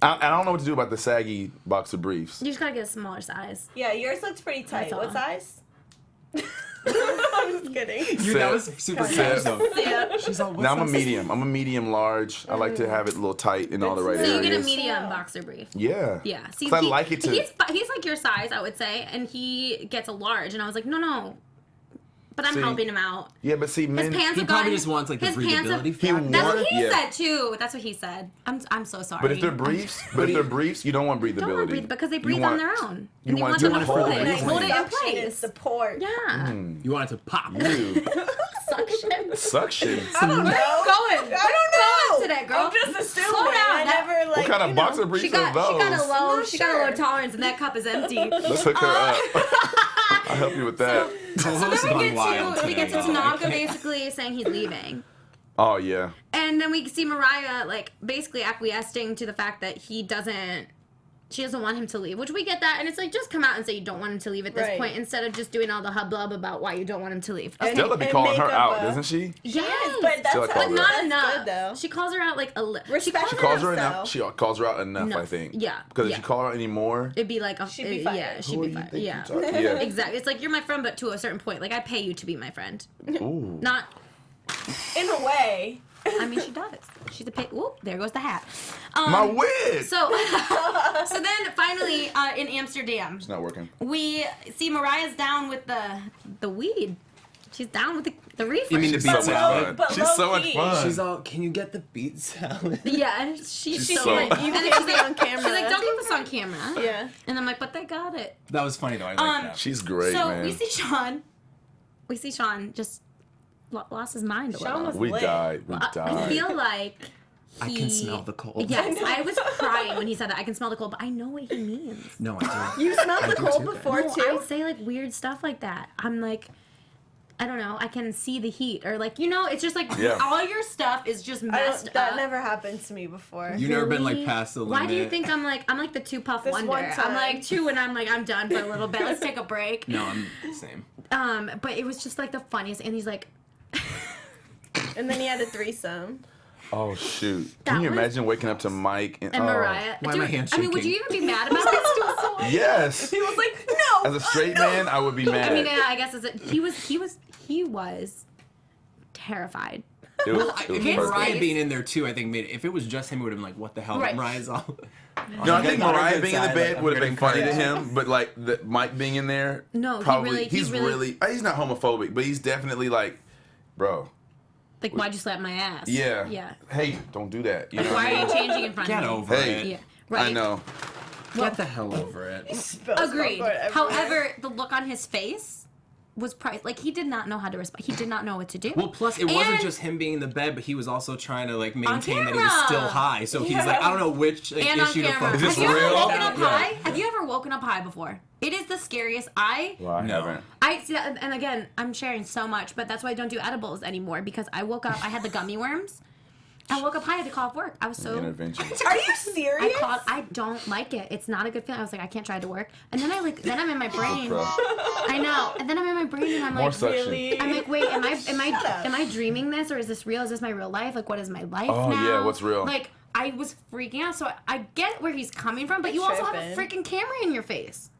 [SPEAKER 5] I don't know what to do about the saggy boxer briefs.
[SPEAKER 1] you just gotta get a smaller size.
[SPEAKER 3] Yeah, yours looks pretty tight.
[SPEAKER 1] That's all.
[SPEAKER 3] What size? I'm just kidding.
[SPEAKER 4] you, that was super
[SPEAKER 5] Set.
[SPEAKER 4] catch though.
[SPEAKER 1] Yeah.
[SPEAKER 4] She's all, what's
[SPEAKER 5] Now I'm a
[SPEAKER 4] that?
[SPEAKER 5] medium. I'm a medium large. I like to have it a little tight in all the right
[SPEAKER 1] So you
[SPEAKER 5] areas.
[SPEAKER 1] get a medium boxer brief.
[SPEAKER 5] Yeah.
[SPEAKER 1] Yeah. See,
[SPEAKER 5] 'Cause I like it to.
[SPEAKER 1] He's like your size, I would say, and he gets a large, and I was like, no. But I'm
[SPEAKER 5] See,
[SPEAKER 1] helping him out.
[SPEAKER 5] Yeah, but see,
[SPEAKER 1] His
[SPEAKER 5] men.
[SPEAKER 1] pants
[SPEAKER 4] He
[SPEAKER 1] have
[SPEAKER 4] probably
[SPEAKER 1] gotten,
[SPEAKER 4] just wants like the
[SPEAKER 1] his pants have-
[SPEAKER 4] breathability
[SPEAKER 5] He
[SPEAKER 4] factor.
[SPEAKER 1] That's what
[SPEAKER 5] want-
[SPEAKER 1] he
[SPEAKER 5] Yeah.
[SPEAKER 1] said too. That's what he said. I'm so sorry.
[SPEAKER 5] But if they're briefs, you don't want breathability.
[SPEAKER 1] Don't want to breathe because they
[SPEAKER 5] You
[SPEAKER 1] breathe on
[SPEAKER 5] want-
[SPEAKER 1] their own.
[SPEAKER 5] you
[SPEAKER 1] And they
[SPEAKER 5] want
[SPEAKER 1] want
[SPEAKER 5] to
[SPEAKER 1] them to
[SPEAKER 5] hold
[SPEAKER 1] hold
[SPEAKER 5] it.
[SPEAKER 1] it. Hold it in
[SPEAKER 3] Suction is
[SPEAKER 1] place.
[SPEAKER 3] support.
[SPEAKER 1] Yeah.
[SPEAKER 4] You want it to pop.
[SPEAKER 5] Ew.
[SPEAKER 1] Suction.
[SPEAKER 5] Suction.
[SPEAKER 3] I don't know.
[SPEAKER 1] Going.
[SPEAKER 3] I don't know.
[SPEAKER 1] Today, girl.
[SPEAKER 3] I'm just assuming.
[SPEAKER 1] Slow down.
[SPEAKER 3] I
[SPEAKER 1] That-
[SPEAKER 3] never like.
[SPEAKER 5] What kind of
[SPEAKER 3] you know.
[SPEAKER 5] boxer briefs
[SPEAKER 1] She got
[SPEAKER 5] are those?
[SPEAKER 1] a low
[SPEAKER 3] Not
[SPEAKER 1] she got a low
[SPEAKER 3] sure.
[SPEAKER 1] tolerance and that cup is empty.
[SPEAKER 5] Let's hook her up. I'll help you with that.
[SPEAKER 4] Co-host
[SPEAKER 1] Then
[SPEAKER 4] gone wild
[SPEAKER 1] we get to
[SPEAKER 4] today.
[SPEAKER 1] Tanaka basically saying he's leaving.
[SPEAKER 5] Oh yeah.
[SPEAKER 1] And then we see Mariah like basically acquiescing to the fact that she doesn't want him to leave, which we get that, and it's like just come out and say you don't want him to leave at this
[SPEAKER 3] Right.
[SPEAKER 1] point instead of just doing all the hubbub about why you don't want him to leave.
[SPEAKER 3] And-
[SPEAKER 5] Stella be
[SPEAKER 3] and
[SPEAKER 5] calling
[SPEAKER 3] make
[SPEAKER 5] her
[SPEAKER 3] up
[SPEAKER 5] out,
[SPEAKER 3] a-
[SPEAKER 5] doesn't she?
[SPEAKER 1] Yes,
[SPEAKER 3] But that's
[SPEAKER 5] Still, I call
[SPEAKER 1] but
[SPEAKER 5] her
[SPEAKER 1] not
[SPEAKER 3] that's
[SPEAKER 1] enough.
[SPEAKER 3] good, though.
[SPEAKER 1] She calls her out like a
[SPEAKER 3] Respect
[SPEAKER 5] She
[SPEAKER 3] her.
[SPEAKER 5] calls her
[SPEAKER 3] So-
[SPEAKER 5] enough. She calls her out enough,
[SPEAKER 1] No.
[SPEAKER 5] I think.
[SPEAKER 1] Yeah,
[SPEAKER 5] Because
[SPEAKER 1] yeah.
[SPEAKER 5] if you call her out anymore,
[SPEAKER 1] it'd be like a,
[SPEAKER 3] She'd be
[SPEAKER 1] yeah,
[SPEAKER 3] fired.
[SPEAKER 1] she'd
[SPEAKER 5] who
[SPEAKER 1] be
[SPEAKER 5] do you
[SPEAKER 1] fired.
[SPEAKER 5] think
[SPEAKER 1] Yeah,
[SPEAKER 5] you talk- yeah.
[SPEAKER 1] exactly. It's like you're my friend, but to a certain point, like I pay you to be my friend,
[SPEAKER 5] Ooh.
[SPEAKER 1] not.
[SPEAKER 3] In a way.
[SPEAKER 1] I mean, she does. She's a pay. Whoop! There goes the hat.
[SPEAKER 5] My wig.
[SPEAKER 1] So, so then finally in Amsterdam,
[SPEAKER 5] It's not working.
[SPEAKER 1] we see Mariah's down with the weed. She's down with the reefer.
[SPEAKER 4] You mean the
[SPEAKER 5] She's
[SPEAKER 4] beet
[SPEAKER 5] so much
[SPEAKER 4] salad?
[SPEAKER 5] fun.
[SPEAKER 3] But
[SPEAKER 5] She's so much
[SPEAKER 3] low-key.
[SPEAKER 5] fun.
[SPEAKER 4] She's all, can you get the beet salad?
[SPEAKER 1] Yeah, and she's
[SPEAKER 5] She's
[SPEAKER 1] so
[SPEAKER 5] so-
[SPEAKER 1] like,
[SPEAKER 3] You
[SPEAKER 1] and then
[SPEAKER 3] can't
[SPEAKER 1] she's
[SPEAKER 3] be
[SPEAKER 1] like,
[SPEAKER 3] on camera.
[SPEAKER 1] she's like, don't get this on camera.
[SPEAKER 3] Yeah.
[SPEAKER 1] And I'm like, but they got it.
[SPEAKER 4] That was funny though. I like that.
[SPEAKER 5] She's great,
[SPEAKER 1] So
[SPEAKER 5] man.
[SPEAKER 1] we see Sean just lost his mind a
[SPEAKER 3] Sean
[SPEAKER 1] little.
[SPEAKER 3] was
[SPEAKER 5] We
[SPEAKER 3] lit.
[SPEAKER 5] died. We
[SPEAKER 1] I
[SPEAKER 5] died.
[SPEAKER 1] feel like
[SPEAKER 4] I can smell the cold.
[SPEAKER 1] Yes, I was crying when he said that. I can smell the cold, but I know what he means.
[SPEAKER 4] No, I do.
[SPEAKER 3] You smelled the
[SPEAKER 4] do
[SPEAKER 3] cold
[SPEAKER 4] too.
[SPEAKER 3] before
[SPEAKER 1] No,
[SPEAKER 3] too.
[SPEAKER 1] I say like weird stuff like that. I'm like, I don't know. I can see the heat, or like it's just like
[SPEAKER 5] Yeah.
[SPEAKER 1] all your stuff is just messed
[SPEAKER 3] That
[SPEAKER 1] up.
[SPEAKER 3] never happened to me before.
[SPEAKER 4] You've never been
[SPEAKER 1] Really?
[SPEAKER 4] like past the limit.
[SPEAKER 1] Why do you think I'm like the two puff
[SPEAKER 3] This
[SPEAKER 1] wonder?
[SPEAKER 3] one
[SPEAKER 1] I'm
[SPEAKER 3] time.
[SPEAKER 1] like two, and I'm like I'm done for a little bit. Let's take a break.
[SPEAKER 4] No, I'm the same.
[SPEAKER 1] But it was just like the funniest, and he's like,
[SPEAKER 3] And then he had a threesome.
[SPEAKER 5] Oh shoot!
[SPEAKER 1] That
[SPEAKER 5] Can you
[SPEAKER 1] was-
[SPEAKER 5] imagine waking up to Mike and,
[SPEAKER 1] and
[SPEAKER 5] oh.
[SPEAKER 1] Mariah.
[SPEAKER 4] Why are my
[SPEAKER 1] Dude,
[SPEAKER 4] hands
[SPEAKER 1] I mean, would you
[SPEAKER 4] shaking?
[SPEAKER 1] even be mad about this?
[SPEAKER 5] Yes.
[SPEAKER 3] He was like, no.
[SPEAKER 5] As a straight man, I would be mad.
[SPEAKER 1] I mean, yeah, I guess he was terrified.
[SPEAKER 5] It was,
[SPEAKER 4] Well,
[SPEAKER 5] it was
[SPEAKER 4] Mariah
[SPEAKER 5] perfect.
[SPEAKER 1] face.
[SPEAKER 4] being in there too, I think made it. If it was just him, it would have been like, what the hell?
[SPEAKER 1] Right.
[SPEAKER 4] Mariah's all.
[SPEAKER 5] No, I think
[SPEAKER 4] Not a
[SPEAKER 5] Mariah
[SPEAKER 4] good
[SPEAKER 5] being in the
[SPEAKER 4] side,
[SPEAKER 5] bed
[SPEAKER 4] like,
[SPEAKER 5] would have
[SPEAKER 4] I'm
[SPEAKER 5] been funny to
[SPEAKER 4] encouraged.
[SPEAKER 5] him, but like the Mike being in there,
[SPEAKER 1] No, he
[SPEAKER 5] probably
[SPEAKER 1] really- he
[SPEAKER 5] he's
[SPEAKER 1] really-
[SPEAKER 5] he's not homophobic, but he's definitely like, bro,
[SPEAKER 1] Like, why'd you slap my ass?
[SPEAKER 5] yeah,
[SPEAKER 1] Yeah.
[SPEAKER 5] Hey, don't do that. You know
[SPEAKER 1] Like,
[SPEAKER 5] what
[SPEAKER 1] why
[SPEAKER 5] I
[SPEAKER 1] are you
[SPEAKER 5] mean?
[SPEAKER 1] changing in front
[SPEAKER 4] Get
[SPEAKER 1] of me?
[SPEAKER 4] over
[SPEAKER 5] Hey.
[SPEAKER 4] it.
[SPEAKER 1] Yeah. Right.
[SPEAKER 5] I know.
[SPEAKER 4] Get the hell over it.
[SPEAKER 1] Agreed.
[SPEAKER 3] Popcorn everywhere.
[SPEAKER 1] However, the look on his face was like he did not know how to respond. He did not know what to do.
[SPEAKER 4] Well, plus it wasn't
[SPEAKER 1] And-
[SPEAKER 4] just him being in the bed, but he was also trying to like maintain that he was
[SPEAKER 1] camera.
[SPEAKER 4] still high. So he's like, I don't know which like,
[SPEAKER 1] and on
[SPEAKER 4] issue to
[SPEAKER 1] camera.
[SPEAKER 4] focus.
[SPEAKER 5] Is this
[SPEAKER 1] Have you ever
[SPEAKER 5] real?
[SPEAKER 1] woken up
[SPEAKER 4] Yeah.
[SPEAKER 1] high? Have you ever woken up high before? It is the scariest.
[SPEAKER 5] Well, I
[SPEAKER 4] No.
[SPEAKER 5] haven't.
[SPEAKER 1] I see that, and again, I'm sharing so much, but that's why I don't do edibles anymore because I woke up. I had the gummy worms. I woke up high. I had to call off work. I was so.
[SPEAKER 5] Intervention.
[SPEAKER 3] Are you serious?
[SPEAKER 1] I don't like it. It's not a good feeling. I was like, I can't try to work. And then then I'm in my brain.
[SPEAKER 5] Bro.
[SPEAKER 1] I know. And then I'm in my brain and I'm
[SPEAKER 5] More
[SPEAKER 1] like,
[SPEAKER 5] suction.
[SPEAKER 3] Really?
[SPEAKER 1] I'm like, wait, am
[SPEAKER 3] Shut up.
[SPEAKER 1] I dreaming this or is this real? Is this my real life? Like, what is my life
[SPEAKER 5] Oh,
[SPEAKER 1] now?
[SPEAKER 5] yeah, what's real?
[SPEAKER 1] Like, I was freaking out. So I get where he's coming from, but you also have a
[SPEAKER 3] Tripping.
[SPEAKER 1] freaking camera in your face.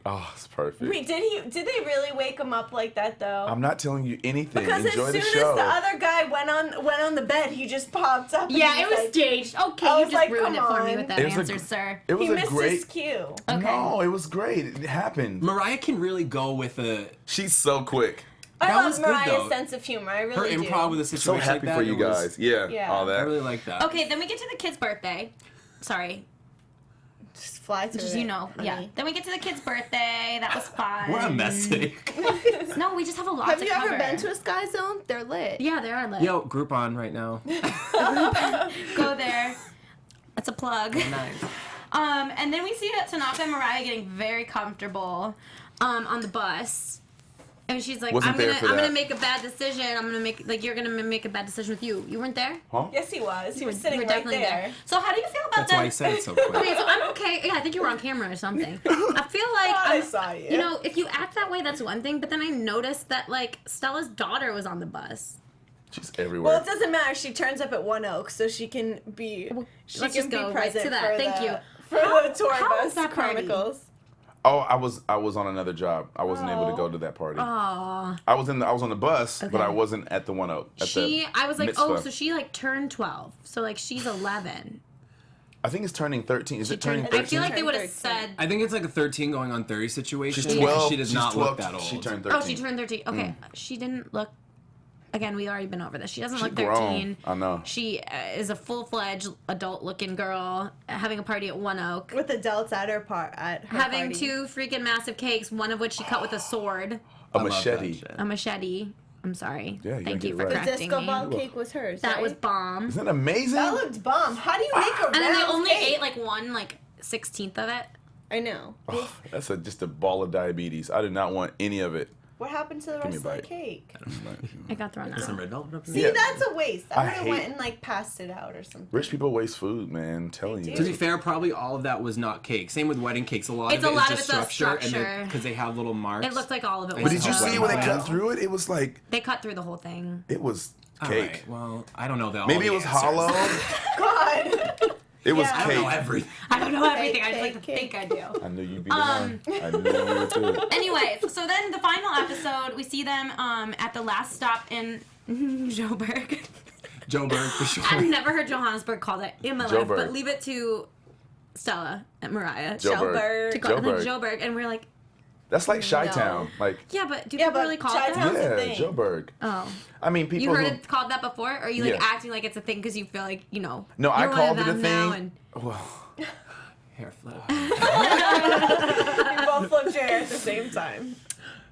[SPEAKER 5] Oh, it's perfect.
[SPEAKER 3] Wait, did they really wake him up like that though?
[SPEAKER 5] I'm not telling you anything.
[SPEAKER 3] Because
[SPEAKER 5] Enjoy
[SPEAKER 3] as
[SPEAKER 5] the
[SPEAKER 3] soon
[SPEAKER 5] show.
[SPEAKER 3] as the other guy went on the bed, he just popped up. and
[SPEAKER 1] Yeah,
[SPEAKER 3] he
[SPEAKER 1] it was
[SPEAKER 3] like,
[SPEAKER 1] staged. Okay,
[SPEAKER 3] I
[SPEAKER 1] you
[SPEAKER 3] was
[SPEAKER 1] just
[SPEAKER 3] like,
[SPEAKER 1] ruined it
[SPEAKER 3] come
[SPEAKER 1] for me
[SPEAKER 3] on.
[SPEAKER 1] with that
[SPEAKER 5] It was a
[SPEAKER 1] answer,
[SPEAKER 5] gr-
[SPEAKER 1] sir.
[SPEAKER 5] It was
[SPEAKER 3] He
[SPEAKER 5] a
[SPEAKER 3] missed
[SPEAKER 5] great.
[SPEAKER 3] his cue.
[SPEAKER 1] Okay.
[SPEAKER 5] No, it was great. It happened.
[SPEAKER 4] Mariah can really go with a
[SPEAKER 5] She's so quick.
[SPEAKER 3] I
[SPEAKER 4] That
[SPEAKER 3] love
[SPEAKER 4] was good,
[SPEAKER 3] Mariah's
[SPEAKER 4] though.
[SPEAKER 3] sense of humor. I
[SPEAKER 4] her
[SPEAKER 3] really do.
[SPEAKER 4] improv with a
[SPEAKER 5] So
[SPEAKER 4] situation
[SPEAKER 5] happy
[SPEAKER 4] like that.
[SPEAKER 5] for you
[SPEAKER 4] it was-
[SPEAKER 5] guys. Yeah,
[SPEAKER 3] Yeah.
[SPEAKER 5] all
[SPEAKER 4] I
[SPEAKER 5] that.
[SPEAKER 4] really like that.
[SPEAKER 1] Okay, then we get to the kid's birthday. Sorry.
[SPEAKER 3] Just fly through
[SPEAKER 1] Just,
[SPEAKER 3] it.
[SPEAKER 1] you know, yeah.
[SPEAKER 3] honey.
[SPEAKER 1] Then we get to the kid's birthday. That was fun.
[SPEAKER 4] We're a mess today.
[SPEAKER 1] No, we just have a lot
[SPEAKER 3] Have
[SPEAKER 1] to
[SPEAKER 3] you
[SPEAKER 1] cover.
[SPEAKER 3] ever been to a Sky Zone? They're lit.
[SPEAKER 1] Yeah, they are lit.
[SPEAKER 4] Yo, Groupon right now.
[SPEAKER 1] Go there. That's a plug.
[SPEAKER 4] Nice.
[SPEAKER 1] And then we see Tanaka and Mariah getting very comfortable on the bus. And she's like,
[SPEAKER 5] Wasn't
[SPEAKER 1] I'm
[SPEAKER 5] there
[SPEAKER 1] gonna
[SPEAKER 5] for that.
[SPEAKER 1] make a bad decision. I'm gonna make you're gonna make a bad decision with you. You weren't there?
[SPEAKER 5] Huh?
[SPEAKER 3] Yes, he was. He was
[SPEAKER 1] You
[SPEAKER 3] sitting
[SPEAKER 1] were
[SPEAKER 3] right
[SPEAKER 1] definitely
[SPEAKER 3] there.
[SPEAKER 1] So how do you feel about
[SPEAKER 4] That's
[SPEAKER 1] them?
[SPEAKER 4] why he said it so quick.
[SPEAKER 1] Okay, so I'm okay. Yeah, I think you were on camera or something. I feel like
[SPEAKER 3] I saw you.
[SPEAKER 1] You know, if you act that way, that's one thing. But then I noticed that like Stella's daughter was on the bus.
[SPEAKER 5] She's everywhere.
[SPEAKER 3] Well, it doesn't matter. She turns up at One Oak, so she can be. She
[SPEAKER 1] let's
[SPEAKER 3] can
[SPEAKER 1] just go
[SPEAKER 3] be
[SPEAKER 1] right
[SPEAKER 3] present
[SPEAKER 1] to that.
[SPEAKER 3] for
[SPEAKER 1] Thank
[SPEAKER 3] the,
[SPEAKER 1] you.
[SPEAKER 3] for the tour
[SPEAKER 1] how
[SPEAKER 3] bus
[SPEAKER 1] was that party?
[SPEAKER 3] chronicles.
[SPEAKER 5] Oh, I was on another job. I wasn't able to go to that party.
[SPEAKER 1] Aw.
[SPEAKER 5] I was on the bus, but
[SPEAKER 1] Okay.
[SPEAKER 5] I wasn't at the One Oak. At
[SPEAKER 1] I was like,
[SPEAKER 5] mitzvah.
[SPEAKER 1] oh, so she like turned 12. So like she's 11.
[SPEAKER 5] I think it's turning 13. Is it turning
[SPEAKER 1] I
[SPEAKER 5] 13?
[SPEAKER 1] feel like they would have
[SPEAKER 3] 13.
[SPEAKER 1] said,
[SPEAKER 4] I think it's like a 13 going on 30 situation.
[SPEAKER 5] She's
[SPEAKER 4] because
[SPEAKER 5] 12.
[SPEAKER 4] She does
[SPEAKER 5] she's
[SPEAKER 4] not
[SPEAKER 5] 12.
[SPEAKER 4] look that old.
[SPEAKER 5] She turned 13.
[SPEAKER 1] oh, she turned 13. Okay, she didn't look. Again, we already been over this. She doesn't
[SPEAKER 5] She
[SPEAKER 1] look
[SPEAKER 5] grown.
[SPEAKER 1] 13.
[SPEAKER 5] I know.
[SPEAKER 1] She is a full-fledged adult-looking girl having a party at One Oak.
[SPEAKER 3] With adults at her
[SPEAKER 1] Having
[SPEAKER 3] party.
[SPEAKER 1] 2 freaking massive cakes, one of which she cut with a sword,
[SPEAKER 5] A
[SPEAKER 4] I love that
[SPEAKER 5] machete.
[SPEAKER 4] shit.
[SPEAKER 1] a machete. I'm sorry.
[SPEAKER 5] Yeah, you
[SPEAKER 1] Thank
[SPEAKER 5] gotta
[SPEAKER 1] you
[SPEAKER 5] get
[SPEAKER 1] for
[SPEAKER 5] it right.
[SPEAKER 3] The
[SPEAKER 1] correcting
[SPEAKER 3] disco
[SPEAKER 1] me.
[SPEAKER 3] ball cake was hers.
[SPEAKER 1] That
[SPEAKER 3] right?
[SPEAKER 1] was bomb.
[SPEAKER 5] Isn't that amazing?
[SPEAKER 3] That looked bomb. How do you make a
[SPEAKER 1] And then they
[SPEAKER 3] round
[SPEAKER 1] only
[SPEAKER 3] cake?
[SPEAKER 1] ate like 1/16 of it.
[SPEAKER 3] I know.
[SPEAKER 5] Oh, that's just a ball of diabetes. I did not want any of it.
[SPEAKER 3] What happened to the
[SPEAKER 5] me
[SPEAKER 3] rest
[SPEAKER 5] a
[SPEAKER 3] of the
[SPEAKER 5] bite.
[SPEAKER 3] cake?
[SPEAKER 1] It got thrown
[SPEAKER 4] Some
[SPEAKER 1] out.
[SPEAKER 4] red velvet up in
[SPEAKER 3] See,
[SPEAKER 4] there.
[SPEAKER 5] Yeah.
[SPEAKER 3] that's a waste. I
[SPEAKER 5] I
[SPEAKER 3] would have
[SPEAKER 5] hate-
[SPEAKER 3] went and like passed it out or something.
[SPEAKER 5] Rich people waste food, man. I'm telling you.
[SPEAKER 4] To be fair, probably all of that was not cake. Same with wedding cakes. A lot
[SPEAKER 1] It's
[SPEAKER 4] of
[SPEAKER 1] a
[SPEAKER 4] it
[SPEAKER 1] lot
[SPEAKER 4] is
[SPEAKER 1] of
[SPEAKER 4] just
[SPEAKER 1] it's a
[SPEAKER 4] structure,
[SPEAKER 1] structure.
[SPEAKER 4] because they have little marks.
[SPEAKER 1] It looked like all of it was.
[SPEAKER 5] But did you
[SPEAKER 4] Oh,
[SPEAKER 5] see when they
[SPEAKER 4] wow.
[SPEAKER 5] cut through it? It was like
[SPEAKER 1] They cut through the whole thing.
[SPEAKER 5] it was
[SPEAKER 4] All
[SPEAKER 5] cake.
[SPEAKER 4] right, well, I don't know that.
[SPEAKER 5] Maybe it was hollow.
[SPEAKER 3] God.
[SPEAKER 5] It was
[SPEAKER 3] Yeah.
[SPEAKER 4] I don't know
[SPEAKER 5] cake.
[SPEAKER 4] everything.
[SPEAKER 1] I don't know everything. I just like to
[SPEAKER 3] Cake.
[SPEAKER 1] think I do.
[SPEAKER 5] I knew you'd be the one. I knew you would do it.
[SPEAKER 1] Anyways, so then the final episode, we see them at the last stop in Joburg.
[SPEAKER 4] Joe Berg for sure.
[SPEAKER 1] I've never heard Johannesburg called it in my life,
[SPEAKER 5] Joburg.
[SPEAKER 1] but leave it to Stella and Mariah
[SPEAKER 5] Joburg.
[SPEAKER 1] to call it
[SPEAKER 5] Joburg.
[SPEAKER 1] Joburg, and we're like,
[SPEAKER 5] That's like Chi-Town. Like,
[SPEAKER 1] yeah, but do
[SPEAKER 3] Yeah,
[SPEAKER 1] people
[SPEAKER 3] but
[SPEAKER 1] really call it
[SPEAKER 3] Chi-Town-
[SPEAKER 1] that?
[SPEAKER 3] Sounds a
[SPEAKER 5] yeah,
[SPEAKER 3] thing.
[SPEAKER 5] Joburg.
[SPEAKER 1] Oh,
[SPEAKER 5] I mean, people
[SPEAKER 1] you heard
[SPEAKER 5] who,
[SPEAKER 1] it called that before, or are you like
[SPEAKER 5] Yeah.
[SPEAKER 1] acting like it's a thing because you feel like you know?
[SPEAKER 5] No, I
[SPEAKER 1] you're one
[SPEAKER 5] called
[SPEAKER 1] of
[SPEAKER 5] it a
[SPEAKER 1] them now
[SPEAKER 5] thing.
[SPEAKER 1] and-
[SPEAKER 5] Well,
[SPEAKER 4] Hair flip.
[SPEAKER 3] You both flipped your hair at the same time.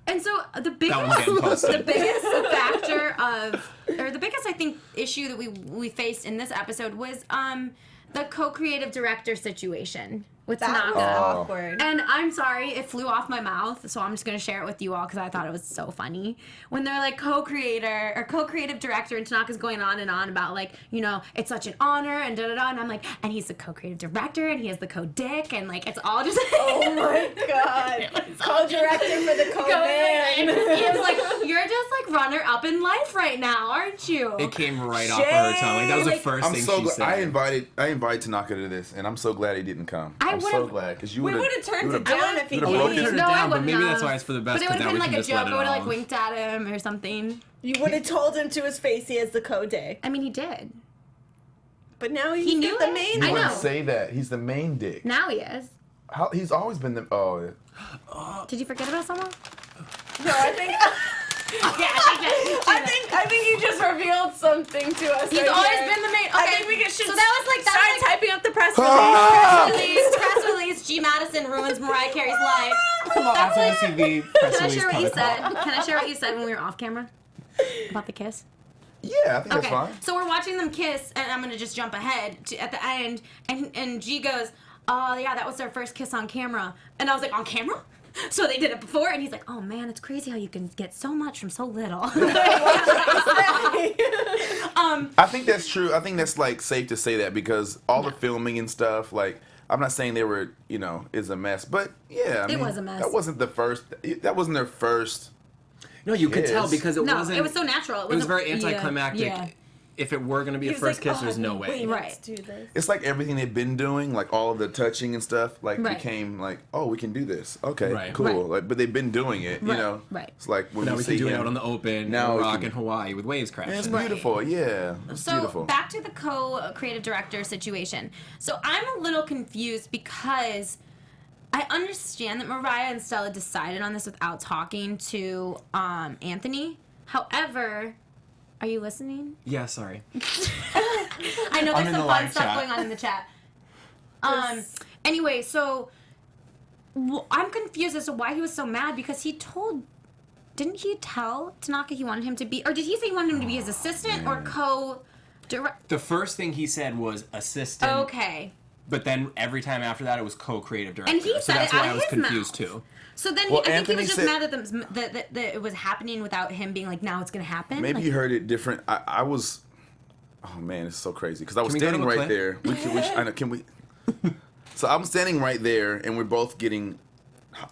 [SPEAKER 1] And so the
[SPEAKER 4] That one's getting
[SPEAKER 1] biggest,
[SPEAKER 4] posted.
[SPEAKER 1] the biggest factor of, or the biggest I think issue that we faced in this episode was the co-creative director situation with
[SPEAKER 3] That was
[SPEAKER 1] Tanaka.
[SPEAKER 3] awkward.
[SPEAKER 1] And I'm sorry, it flew off my mouth, so I'm just gonna share it with you all because I thought it was so funny. When they're like co-creator or co-creative director, and Tanaka's going on and on about like, you know, it's such an honor and da da da, and I'm like, and he's the co-creative director and he has the co-dick, and like it's all just.
[SPEAKER 3] Oh my god. Co-director for the co-man.
[SPEAKER 1] He was like, you're just like runner up in life right now, aren't you?
[SPEAKER 4] It came right off of her tongue. Like that was the
[SPEAKER 1] Like,
[SPEAKER 4] first
[SPEAKER 5] I'm
[SPEAKER 4] thing
[SPEAKER 5] so
[SPEAKER 4] she
[SPEAKER 5] glad.
[SPEAKER 4] said.
[SPEAKER 5] I invited Tanaka to this, and I'm so glad he didn't come.
[SPEAKER 1] I
[SPEAKER 5] I'm so
[SPEAKER 1] would've-
[SPEAKER 5] glad because you
[SPEAKER 3] We
[SPEAKER 5] would
[SPEAKER 3] would have turned it down if he
[SPEAKER 5] would've
[SPEAKER 3] did.
[SPEAKER 5] broken
[SPEAKER 4] Turn it
[SPEAKER 1] No, I
[SPEAKER 4] down, but
[SPEAKER 1] wouldn't
[SPEAKER 4] maybe
[SPEAKER 1] have.
[SPEAKER 4] that's why it's for the best.
[SPEAKER 1] But it would
[SPEAKER 4] Because
[SPEAKER 1] have
[SPEAKER 4] now
[SPEAKER 1] been
[SPEAKER 4] we
[SPEAKER 1] like
[SPEAKER 4] can
[SPEAKER 1] a
[SPEAKER 4] just let
[SPEAKER 1] joke.
[SPEAKER 4] it
[SPEAKER 1] I would have like
[SPEAKER 4] off.
[SPEAKER 1] winked at him or something.
[SPEAKER 3] You would have told him to his face he has the co-dick.
[SPEAKER 1] I mean, he did.
[SPEAKER 3] But now he's
[SPEAKER 1] knew
[SPEAKER 3] the
[SPEAKER 1] it?
[SPEAKER 3] main.
[SPEAKER 1] I
[SPEAKER 5] You wouldn't
[SPEAKER 1] know.
[SPEAKER 5] say that. He's the main dick.
[SPEAKER 1] Now he is.
[SPEAKER 5] He's always been the. Oh,
[SPEAKER 1] Did you forget about someone?
[SPEAKER 3] No, I think. I think you just revealed something to us.
[SPEAKER 1] He's
[SPEAKER 3] right
[SPEAKER 1] always
[SPEAKER 3] here.
[SPEAKER 1] been the main. Okay.
[SPEAKER 3] I think we should.
[SPEAKER 1] So that was like
[SPEAKER 3] start typing up the press
[SPEAKER 5] Ah!
[SPEAKER 3] release.
[SPEAKER 1] press release. G Madison ruins Mariah Carey's life.
[SPEAKER 4] After the TV press
[SPEAKER 1] Can I
[SPEAKER 4] release
[SPEAKER 1] share what you
[SPEAKER 4] protocol.
[SPEAKER 1] said? Can I share what you said when we were off camera about the kiss?
[SPEAKER 5] yeah, I think that's fine.
[SPEAKER 1] So we're watching them kiss, and I'm gonna just jump ahead to, at the end, and G goes, "Oh yeah, that was their first kiss on camera," and I was like, "On camera?" So they did it before, and he's like, "Oh man, it's crazy how you can get so much from so little."
[SPEAKER 5] I think that's true. I think that's like safe to say that because all the filming and stuff, like I'm not saying they were, is a mess, but yeah, I mean,
[SPEAKER 1] was a mess.
[SPEAKER 5] That wasn't the first. That wasn't their first.
[SPEAKER 4] No, you could tell
[SPEAKER 5] Kiss.
[SPEAKER 4] because it
[SPEAKER 1] No,
[SPEAKER 4] wasn't.
[SPEAKER 1] it was so natural.
[SPEAKER 4] It was
[SPEAKER 1] wasn't-
[SPEAKER 4] very anticlimactic.
[SPEAKER 1] Yeah.
[SPEAKER 4] If it were going to be a
[SPEAKER 3] He was
[SPEAKER 4] first
[SPEAKER 3] like,
[SPEAKER 4] kiss,
[SPEAKER 3] "Oh,
[SPEAKER 4] there's no
[SPEAKER 3] I've been
[SPEAKER 4] way.
[SPEAKER 3] waiting
[SPEAKER 1] Right.
[SPEAKER 3] to do this."
[SPEAKER 5] It's like everything they've been doing, like all of the touching and stuff, like
[SPEAKER 1] Right.
[SPEAKER 5] became like, oh, we can do this. Okay,
[SPEAKER 4] Right.
[SPEAKER 5] cool.
[SPEAKER 1] Right.
[SPEAKER 5] Like, but they've been doing it,
[SPEAKER 1] Right,
[SPEAKER 5] you know.
[SPEAKER 1] right.
[SPEAKER 5] It's like when
[SPEAKER 4] Now
[SPEAKER 5] you
[SPEAKER 4] we
[SPEAKER 5] see
[SPEAKER 4] can do it
[SPEAKER 5] him,
[SPEAKER 4] out on the open,
[SPEAKER 5] Now
[SPEAKER 4] now
[SPEAKER 5] we
[SPEAKER 4] rock
[SPEAKER 5] can-
[SPEAKER 4] in Hawaii with waves crashing.
[SPEAKER 5] It's
[SPEAKER 1] Right.
[SPEAKER 5] beautiful. Yeah, it's
[SPEAKER 1] So
[SPEAKER 5] beautiful.
[SPEAKER 1] back to the co-creative director situation. So I'm a little confused because I understand that Mariah and Stella decided on this without talking to Anthony. However, are you listening?
[SPEAKER 4] Yeah, sorry.
[SPEAKER 1] I know
[SPEAKER 4] I'm
[SPEAKER 1] there's
[SPEAKER 4] in
[SPEAKER 1] some
[SPEAKER 4] the
[SPEAKER 1] fun
[SPEAKER 4] live
[SPEAKER 1] stuff
[SPEAKER 4] chat.
[SPEAKER 1] going on in the chat. Anyway, so I'm confused as to why he was so mad because didn't he tell Tanaka he wanted him to be, or did he say he wanted him to be his assistant or co-direct?
[SPEAKER 4] The first thing he said was assistant.
[SPEAKER 1] Okay.
[SPEAKER 4] But then every time after that, it was co-creative director.
[SPEAKER 1] And he
[SPEAKER 4] so
[SPEAKER 1] said
[SPEAKER 4] that's
[SPEAKER 1] it
[SPEAKER 4] why
[SPEAKER 1] out
[SPEAKER 4] I
[SPEAKER 1] of
[SPEAKER 4] was
[SPEAKER 1] his
[SPEAKER 4] confused
[SPEAKER 1] mouth.
[SPEAKER 4] too.
[SPEAKER 1] So then
[SPEAKER 5] Well,
[SPEAKER 1] I think he
[SPEAKER 5] Anthony
[SPEAKER 1] was just
[SPEAKER 5] said-
[SPEAKER 1] mad that it was happening without him being like, now it's going to happen.
[SPEAKER 5] Maybe
[SPEAKER 1] like,
[SPEAKER 5] you heard it different. I was. Oh man, it's so crazy because I was
[SPEAKER 4] Can we go to
[SPEAKER 5] standing
[SPEAKER 4] a
[SPEAKER 5] right
[SPEAKER 4] clip?
[SPEAKER 5] there. I know. Can we? So I'm standing right there, and we're both getting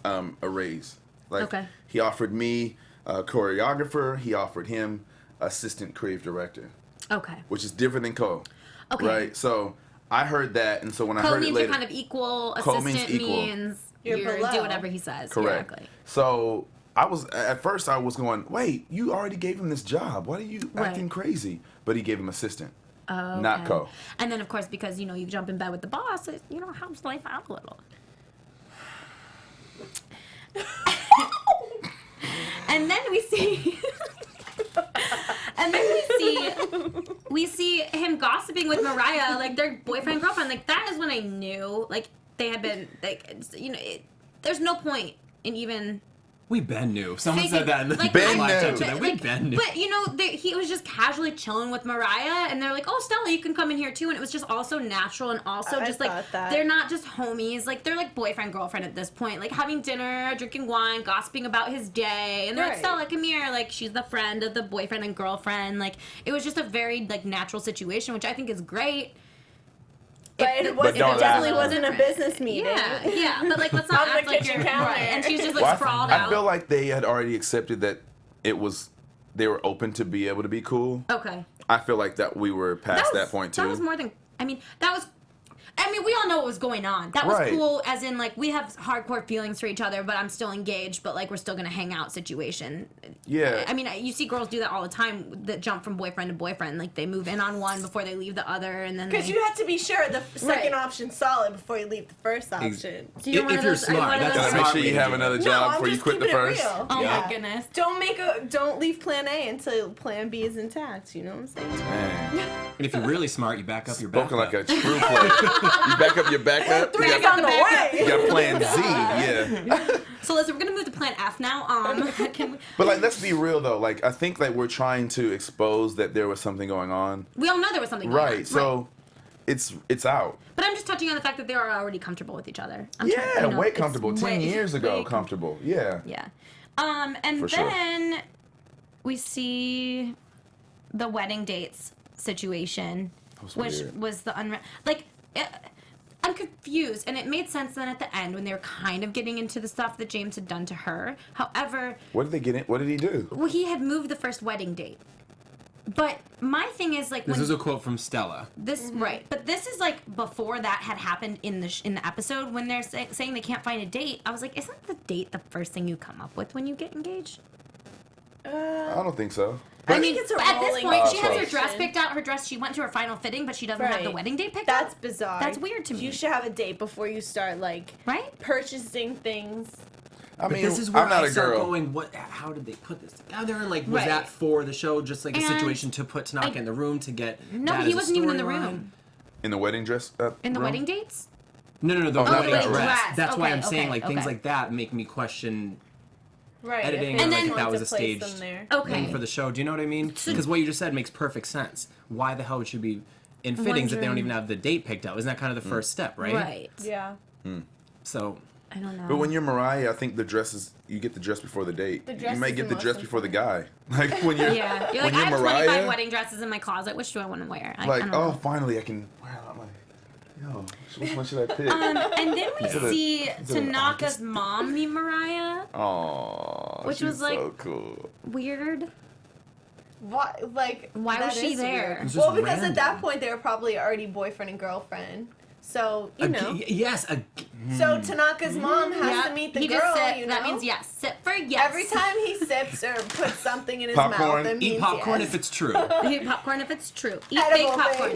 [SPEAKER 5] a raise. Like
[SPEAKER 1] Okay.
[SPEAKER 5] he offered me choreographer. He offered him assistant creative director,
[SPEAKER 1] Okay.
[SPEAKER 5] which is different than co.
[SPEAKER 1] Okay.
[SPEAKER 5] Right. So I heard that, and so when I
[SPEAKER 1] Co
[SPEAKER 5] heard it
[SPEAKER 1] means
[SPEAKER 5] later,
[SPEAKER 1] you're kind of equal.
[SPEAKER 5] Co means
[SPEAKER 1] Assistant
[SPEAKER 5] equal.
[SPEAKER 1] means
[SPEAKER 3] You're
[SPEAKER 1] you're
[SPEAKER 3] below.
[SPEAKER 1] do whatever he says.
[SPEAKER 5] correct.
[SPEAKER 1] Exactly.
[SPEAKER 5] So I was at first I was going, wait, you already gave him this job. Why are you
[SPEAKER 1] Right.
[SPEAKER 5] acting crazy? But he gave him assistant,
[SPEAKER 1] Okay.
[SPEAKER 5] not co.
[SPEAKER 1] And then, of course, because, you jump in bed with the boss, it, helps life out a little. And then we see... we see him gossiping with Mariah, like, their boyfriend, girlfriend. Like, that is when I knew, like, they had been, like, there's no point in even...
[SPEAKER 4] We Ben knew. Someone
[SPEAKER 1] faking-
[SPEAKER 4] said that in the
[SPEAKER 1] like,
[SPEAKER 5] Ben
[SPEAKER 4] live
[SPEAKER 5] knew.
[SPEAKER 4] chat today. We Ben knew.
[SPEAKER 1] But he was just casually chilling with Mariah, and they're like, "Oh, Stella, you can come in here too." And it was just also natural, and also
[SPEAKER 3] I
[SPEAKER 1] just like
[SPEAKER 3] thought that.
[SPEAKER 1] they're not just homies, like they're like boyfriend girlfriend at this point, like having dinner, drinking wine, gossiping about his day, and they're like,
[SPEAKER 3] Right.
[SPEAKER 1] "Stella, come here," like she's the friend of the boyfriend and girlfriend. Like it was just a very like natural situation, which I think is great.
[SPEAKER 3] But
[SPEAKER 1] If-
[SPEAKER 3] it, was,
[SPEAKER 5] don't
[SPEAKER 3] it definitely
[SPEAKER 5] ask.
[SPEAKER 3] wasn't a business meeting.
[SPEAKER 1] Yeah, but like let's not
[SPEAKER 3] On the
[SPEAKER 1] act like
[SPEAKER 3] kitchen
[SPEAKER 1] you're
[SPEAKER 3] counter.
[SPEAKER 1] right. And she's just like
[SPEAKER 5] Well,
[SPEAKER 1] sprawled
[SPEAKER 5] I
[SPEAKER 1] out.
[SPEAKER 5] feel like they had already accepted that they were open to be able to be cool.
[SPEAKER 1] Okay.
[SPEAKER 5] I feel like that we were past that point too.
[SPEAKER 1] That was more than. We all know what was going on. That was
[SPEAKER 5] Right.
[SPEAKER 1] cool, as in like we have hardcore feelings for each other, but I'm still engaged. But like we're still gonna hang out situation.
[SPEAKER 5] Yeah.
[SPEAKER 1] I mean, you see girls do that all the time. That jump from boyfriend to boyfriend. Like they move in on one before they leave the other, and then
[SPEAKER 3] Because
[SPEAKER 1] they,
[SPEAKER 3] you have to be sure the second
[SPEAKER 1] Right.
[SPEAKER 3] option's solid before you leave the first option.
[SPEAKER 1] So you're one
[SPEAKER 4] if
[SPEAKER 1] of
[SPEAKER 4] you're
[SPEAKER 1] those- are you
[SPEAKER 4] smart,
[SPEAKER 1] one of
[SPEAKER 4] that's
[SPEAKER 1] those-
[SPEAKER 4] a
[SPEAKER 5] Gotta make
[SPEAKER 4] smart
[SPEAKER 5] sure
[SPEAKER 4] way
[SPEAKER 5] you
[SPEAKER 4] to
[SPEAKER 5] have
[SPEAKER 4] do it.
[SPEAKER 5] another
[SPEAKER 3] No,
[SPEAKER 5] job
[SPEAKER 3] I'm
[SPEAKER 5] before you
[SPEAKER 3] just
[SPEAKER 5] quit the
[SPEAKER 3] keeping it
[SPEAKER 5] first.
[SPEAKER 3] real.
[SPEAKER 1] Oh
[SPEAKER 4] Yeah.
[SPEAKER 1] my goodness.
[SPEAKER 3] Don't leave plan A until plan B is intact. You know what I'm saying?
[SPEAKER 5] Man,
[SPEAKER 4] And if you're really smart, you back up your
[SPEAKER 5] spoken
[SPEAKER 4] backup.
[SPEAKER 5] like a true player. You back up your backup. You
[SPEAKER 3] Three's
[SPEAKER 5] got,
[SPEAKER 3] on the way.
[SPEAKER 5] you got plan Z. Yeah.
[SPEAKER 1] So listen, we're gonna move to Plan F now. Can we,
[SPEAKER 5] But like, let's be real though. Like, I think like we're trying to expose that there was something going on.
[SPEAKER 1] we all know there was something going on.
[SPEAKER 5] Right. So, it's out.
[SPEAKER 1] But I'm just touching on the fact that they are already comfortable with each other.
[SPEAKER 5] Yeah, way
[SPEAKER 1] it's
[SPEAKER 5] comfortable. 10
[SPEAKER 1] way-
[SPEAKER 5] years ago,
[SPEAKER 1] way
[SPEAKER 5] comfortable. Yeah.
[SPEAKER 1] Yeah. And
[SPEAKER 5] For sure.
[SPEAKER 1] then we see the wedding dates situation,
[SPEAKER 5] was
[SPEAKER 1] which
[SPEAKER 5] weird.
[SPEAKER 1] was the I'm confused, and it made sense then at the end when they were kind of getting into the stuff that James had done to her. However,
[SPEAKER 5] What did they get in? What did he do?
[SPEAKER 1] well, he had moved the first wedding date. But my thing is like
[SPEAKER 4] This
[SPEAKER 1] when
[SPEAKER 4] is a quote from Stella.
[SPEAKER 1] this right, but this is like before that had happened in the episode when they're saying they can't find a date. I was like, isn't the date the first thing you come up with when you get engaged?
[SPEAKER 5] I don't think so.
[SPEAKER 1] I mean,
[SPEAKER 3] it's a
[SPEAKER 1] at this
[SPEAKER 3] rolling
[SPEAKER 1] point, she has her
[SPEAKER 3] situation.
[SPEAKER 1] dress picked out. Her dress, she went to her final fitting, but she doesn't have the
[SPEAKER 3] Right.
[SPEAKER 1] wedding date picked
[SPEAKER 3] That's
[SPEAKER 1] out.
[SPEAKER 3] bizarre.
[SPEAKER 1] That's weird to me.
[SPEAKER 3] You should have a date before you start
[SPEAKER 1] Right?
[SPEAKER 3] purchasing things.
[SPEAKER 5] I mean,
[SPEAKER 4] This is where
[SPEAKER 5] I'm not
[SPEAKER 4] I
[SPEAKER 5] a
[SPEAKER 4] start
[SPEAKER 5] girl.
[SPEAKER 4] going, how did they put this together? And like, was
[SPEAKER 1] Right.
[SPEAKER 4] that for the show, just like a
[SPEAKER 1] And
[SPEAKER 4] situation to put Tanaka in the room to get
[SPEAKER 1] No,
[SPEAKER 4] that
[SPEAKER 1] he
[SPEAKER 4] as a
[SPEAKER 1] wasn't even in the
[SPEAKER 4] storyline?
[SPEAKER 1] room.
[SPEAKER 5] In the wedding dress?
[SPEAKER 1] In the
[SPEAKER 5] room?
[SPEAKER 1] wedding dates?
[SPEAKER 4] No, the
[SPEAKER 5] Oh,
[SPEAKER 4] wedding
[SPEAKER 5] not
[SPEAKER 4] dress.
[SPEAKER 5] dress.
[SPEAKER 4] That's why
[SPEAKER 1] Okay,
[SPEAKER 4] I'm saying
[SPEAKER 1] okay,
[SPEAKER 4] like things
[SPEAKER 1] okay.
[SPEAKER 4] like that make me question
[SPEAKER 3] Right.
[SPEAKER 4] editing
[SPEAKER 3] if
[SPEAKER 4] or
[SPEAKER 3] they
[SPEAKER 4] like if
[SPEAKER 3] want
[SPEAKER 4] that was
[SPEAKER 3] to
[SPEAKER 4] a
[SPEAKER 3] place them
[SPEAKER 4] staged
[SPEAKER 3] there.
[SPEAKER 1] Okay.
[SPEAKER 4] thing for the show. Do you know what I mean? Because what you just said makes perfect sense. Why the hell would she be in fittings if they don't
[SPEAKER 1] Wondering-
[SPEAKER 4] even have the date picked out? Isn't that kind of the first step, right?
[SPEAKER 1] Right.
[SPEAKER 3] Yeah.
[SPEAKER 4] So
[SPEAKER 1] I don't know.
[SPEAKER 5] But when you're Mariah, I think the dress is, you get the dress before the date.
[SPEAKER 3] The dress
[SPEAKER 5] you may
[SPEAKER 3] is
[SPEAKER 5] get
[SPEAKER 3] the
[SPEAKER 5] the dress
[SPEAKER 3] most
[SPEAKER 5] before the guy. Like when you're,
[SPEAKER 1] yeah, you're
[SPEAKER 5] when
[SPEAKER 1] like, I
[SPEAKER 5] you're
[SPEAKER 1] have 25
[SPEAKER 5] Mariah,
[SPEAKER 1] wedding dresses in my closet. Which do I want to wear? I
[SPEAKER 5] like,
[SPEAKER 1] don't
[SPEAKER 5] oh,
[SPEAKER 1] know.
[SPEAKER 5] finally I can wear it. I'm like, yo, which one should I pick?
[SPEAKER 1] And then we
[SPEAKER 5] Is it a-
[SPEAKER 1] see
[SPEAKER 5] is it an
[SPEAKER 1] Tanaka's
[SPEAKER 5] August?
[SPEAKER 1] mom meet Mariah.
[SPEAKER 5] Aww,
[SPEAKER 1] Which
[SPEAKER 5] she's
[SPEAKER 1] was, like,
[SPEAKER 5] so cool.
[SPEAKER 1] Weird.
[SPEAKER 3] Why?
[SPEAKER 1] Why was
[SPEAKER 3] that
[SPEAKER 1] she
[SPEAKER 3] is
[SPEAKER 1] there?
[SPEAKER 3] weird.
[SPEAKER 4] It was
[SPEAKER 3] Well,
[SPEAKER 4] just
[SPEAKER 3] because at that
[SPEAKER 4] random.
[SPEAKER 3] point they were probably already boyfriend and girlfriend. So you know.
[SPEAKER 4] yes,
[SPEAKER 3] So Tanaka's mom has to meet the
[SPEAKER 1] he
[SPEAKER 3] girl.
[SPEAKER 1] just sip.
[SPEAKER 3] You know.
[SPEAKER 1] That means yes. Sip for yes.
[SPEAKER 3] Every time he sips or puts something in his
[SPEAKER 5] Popcorn.
[SPEAKER 3] mouth, it means
[SPEAKER 4] eat popcorn
[SPEAKER 3] yes.
[SPEAKER 4] if it's true.
[SPEAKER 1] Eat popcorn if it's true. Eat
[SPEAKER 3] Edible
[SPEAKER 1] fake popcorn.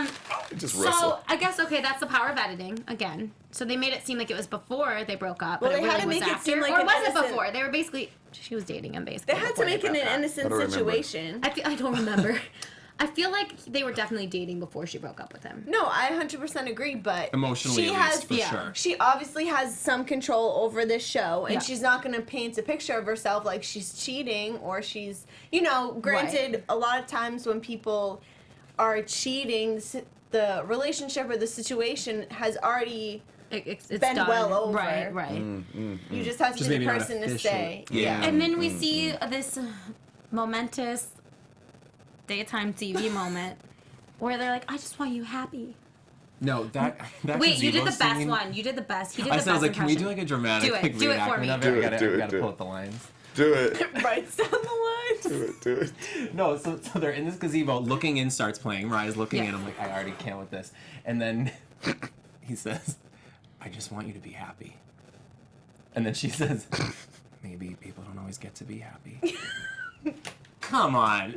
[SPEAKER 3] things.
[SPEAKER 5] Just
[SPEAKER 1] So
[SPEAKER 5] wrestle.
[SPEAKER 1] I guess okay, that's the power of editing again. So they made it seem like it was before they broke up,
[SPEAKER 3] Well,
[SPEAKER 1] but it
[SPEAKER 3] they had
[SPEAKER 1] really
[SPEAKER 3] to
[SPEAKER 1] was
[SPEAKER 3] make it
[SPEAKER 1] after,
[SPEAKER 3] seem like
[SPEAKER 1] or
[SPEAKER 3] an
[SPEAKER 1] was it
[SPEAKER 3] innocent-
[SPEAKER 1] before? They were basically she was dating him basically.
[SPEAKER 3] They had to
[SPEAKER 1] before
[SPEAKER 3] make it an
[SPEAKER 1] broke up.
[SPEAKER 3] innocent
[SPEAKER 5] I don't remember.
[SPEAKER 3] situation.
[SPEAKER 1] I don't remember. I feel like they were definitely dating before she broke up with him.
[SPEAKER 3] No, I 100% agree, but
[SPEAKER 4] Emotionally,
[SPEAKER 3] she
[SPEAKER 4] at
[SPEAKER 3] has
[SPEAKER 4] least, for
[SPEAKER 1] yeah.
[SPEAKER 4] sure.
[SPEAKER 3] she obviously has some control over this show, and
[SPEAKER 1] Yeah.
[SPEAKER 3] she's not going to paint a picture of herself like she's cheating or she's, you know, granted, a lot of times when people are cheating, the relationship or the situation has already
[SPEAKER 1] It's
[SPEAKER 3] been
[SPEAKER 1] done.
[SPEAKER 3] well over.
[SPEAKER 1] Right, right.
[SPEAKER 3] you just have to
[SPEAKER 4] Just
[SPEAKER 3] be the
[SPEAKER 4] maybe not
[SPEAKER 3] person to
[SPEAKER 4] official.
[SPEAKER 3] say.
[SPEAKER 4] Yeah.
[SPEAKER 1] And then we see this momentous daytime TV moment where they're like, "I just want you happy."
[SPEAKER 4] No, that
[SPEAKER 1] Wait, you did the
[SPEAKER 4] gazebo
[SPEAKER 1] best
[SPEAKER 4] scene-
[SPEAKER 1] one. You did the best. He did
[SPEAKER 4] I
[SPEAKER 1] the
[SPEAKER 4] said, I was
[SPEAKER 1] best
[SPEAKER 4] like, can we do
[SPEAKER 1] impression.
[SPEAKER 4] like a dramatic
[SPEAKER 1] Do it.
[SPEAKER 4] like,
[SPEAKER 1] Do it for
[SPEAKER 4] reenactment
[SPEAKER 1] me.
[SPEAKER 4] of it?
[SPEAKER 5] Do
[SPEAKER 4] I
[SPEAKER 5] it,
[SPEAKER 4] gotta,
[SPEAKER 5] do it,
[SPEAKER 4] gotta
[SPEAKER 5] do
[SPEAKER 4] pull
[SPEAKER 5] it.
[SPEAKER 4] up the lines.
[SPEAKER 5] Do it.
[SPEAKER 3] Writes down the lines.
[SPEAKER 5] Do it. Do it.
[SPEAKER 4] No, so they're in this gazebo, looking in, starts playing. Mariah's looking
[SPEAKER 1] Yeah.
[SPEAKER 4] in. I'm like, I already can't with this. And then he says, I just want you to be happy. And then she says, maybe people don't always get to be happy. Come on.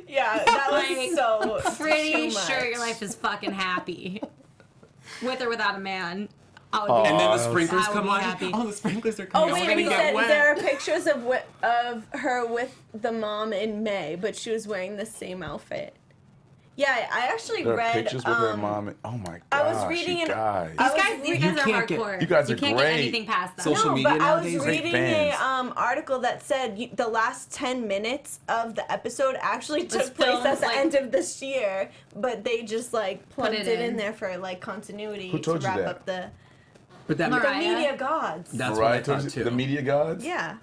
[SPEAKER 3] Yeah, that
[SPEAKER 1] Like,
[SPEAKER 3] was so
[SPEAKER 1] Pretty
[SPEAKER 3] too
[SPEAKER 1] sure
[SPEAKER 3] much.
[SPEAKER 1] your life is fucking happy, with or without a man. I would be
[SPEAKER 4] And then the
[SPEAKER 5] Aw,
[SPEAKER 4] sprinklers
[SPEAKER 1] I would
[SPEAKER 4] come
[SPEAKER 1] be
[SPEAKER 4] on.
[SPEAKER 1] happy.
[SPEAKER 4] Oh, the sprinklers are
[SPEAKER 3] Oh
[SPEAKER 4] coming.
[SPEAKER 3] wait,
[SPEAKER 4] We're
[SPEAKER 3] we
[SPEAKER 4] gonna get
[SPEAKER 3] said
[SPEAKER 4] wet.
[SPEAKER 3] there are pictures of her with the mom in May, but she was wearing the same outfit. Yeah, I actually
[SPEAKER 5] There are
[SPEAKER 3] read.
[SPEAKER 5] pictures with her mom. And, oh my gosh,
[SPEAKER 3] I was reading
[SPEAKER 5] you
[SPEAKER 3] an-
[SPEAKER 5] guys.
[SPEAKER 3] I
[SPEAKER 1] These
[SPEAKER 3] was
[SPEAKER 1] guys, these
[SPEAKER 3] reading-
[SPEAKER 1] guys are
[SPEAKER 4] can't get-
[SPEAKER 1] hardcore.
[SPEAKER 5] you guys are
[SPEAKER 1] can't
[SPEAKER 5] great.
[SPEAKER 1] get anything past that.
[SPEAKER 4] Social
[SPEAKER 3] no,
[SPEAKER 4] media
[SPEAKER 3] but I was
[SPEAKER 4] nowadays,
[SPEAKER 5] great
[SPEAKER 3] reading
[SPEAKER 5] fans.
[SPEAKER 3] a article that said the last 10 minutes of the episode actually
[SPEAKER 1] Was
[SPEAKER 3] took place
[SPEAKER 1] filmed,
[SPEAKER 3] at the
[SPEAKER 1] like-
[SPEAKER 3] end of this year, but they just like plugged
[SPEAKER 1] it
[SPEAKER 3] it in
[SPEAKER 1] in.
[SPEAKER 3] there for like continuity
[SPEAKER 5] Who told
[SPEAKER 3] to
[SPEAKER 5] you
[SPEAKER 3] wrap
[SPEAKER 5] that?
[SPEAKER 3] up the
[SPEAKER 4] But that
[SPEAKER 1] Mariah?
[SPEAKER 3] media gods.
[SPEAKER 4] That's
[SPEAKER 5] Mariah
[SPEAKER 4] what I
[SPEAKER 5] told
[SPEAKER 4] thought
[SPEAKER 5] you-
[SPEAKER 4] too.
[SPEAKER 5] The media gods?
[SPEAKER 3] Yeah,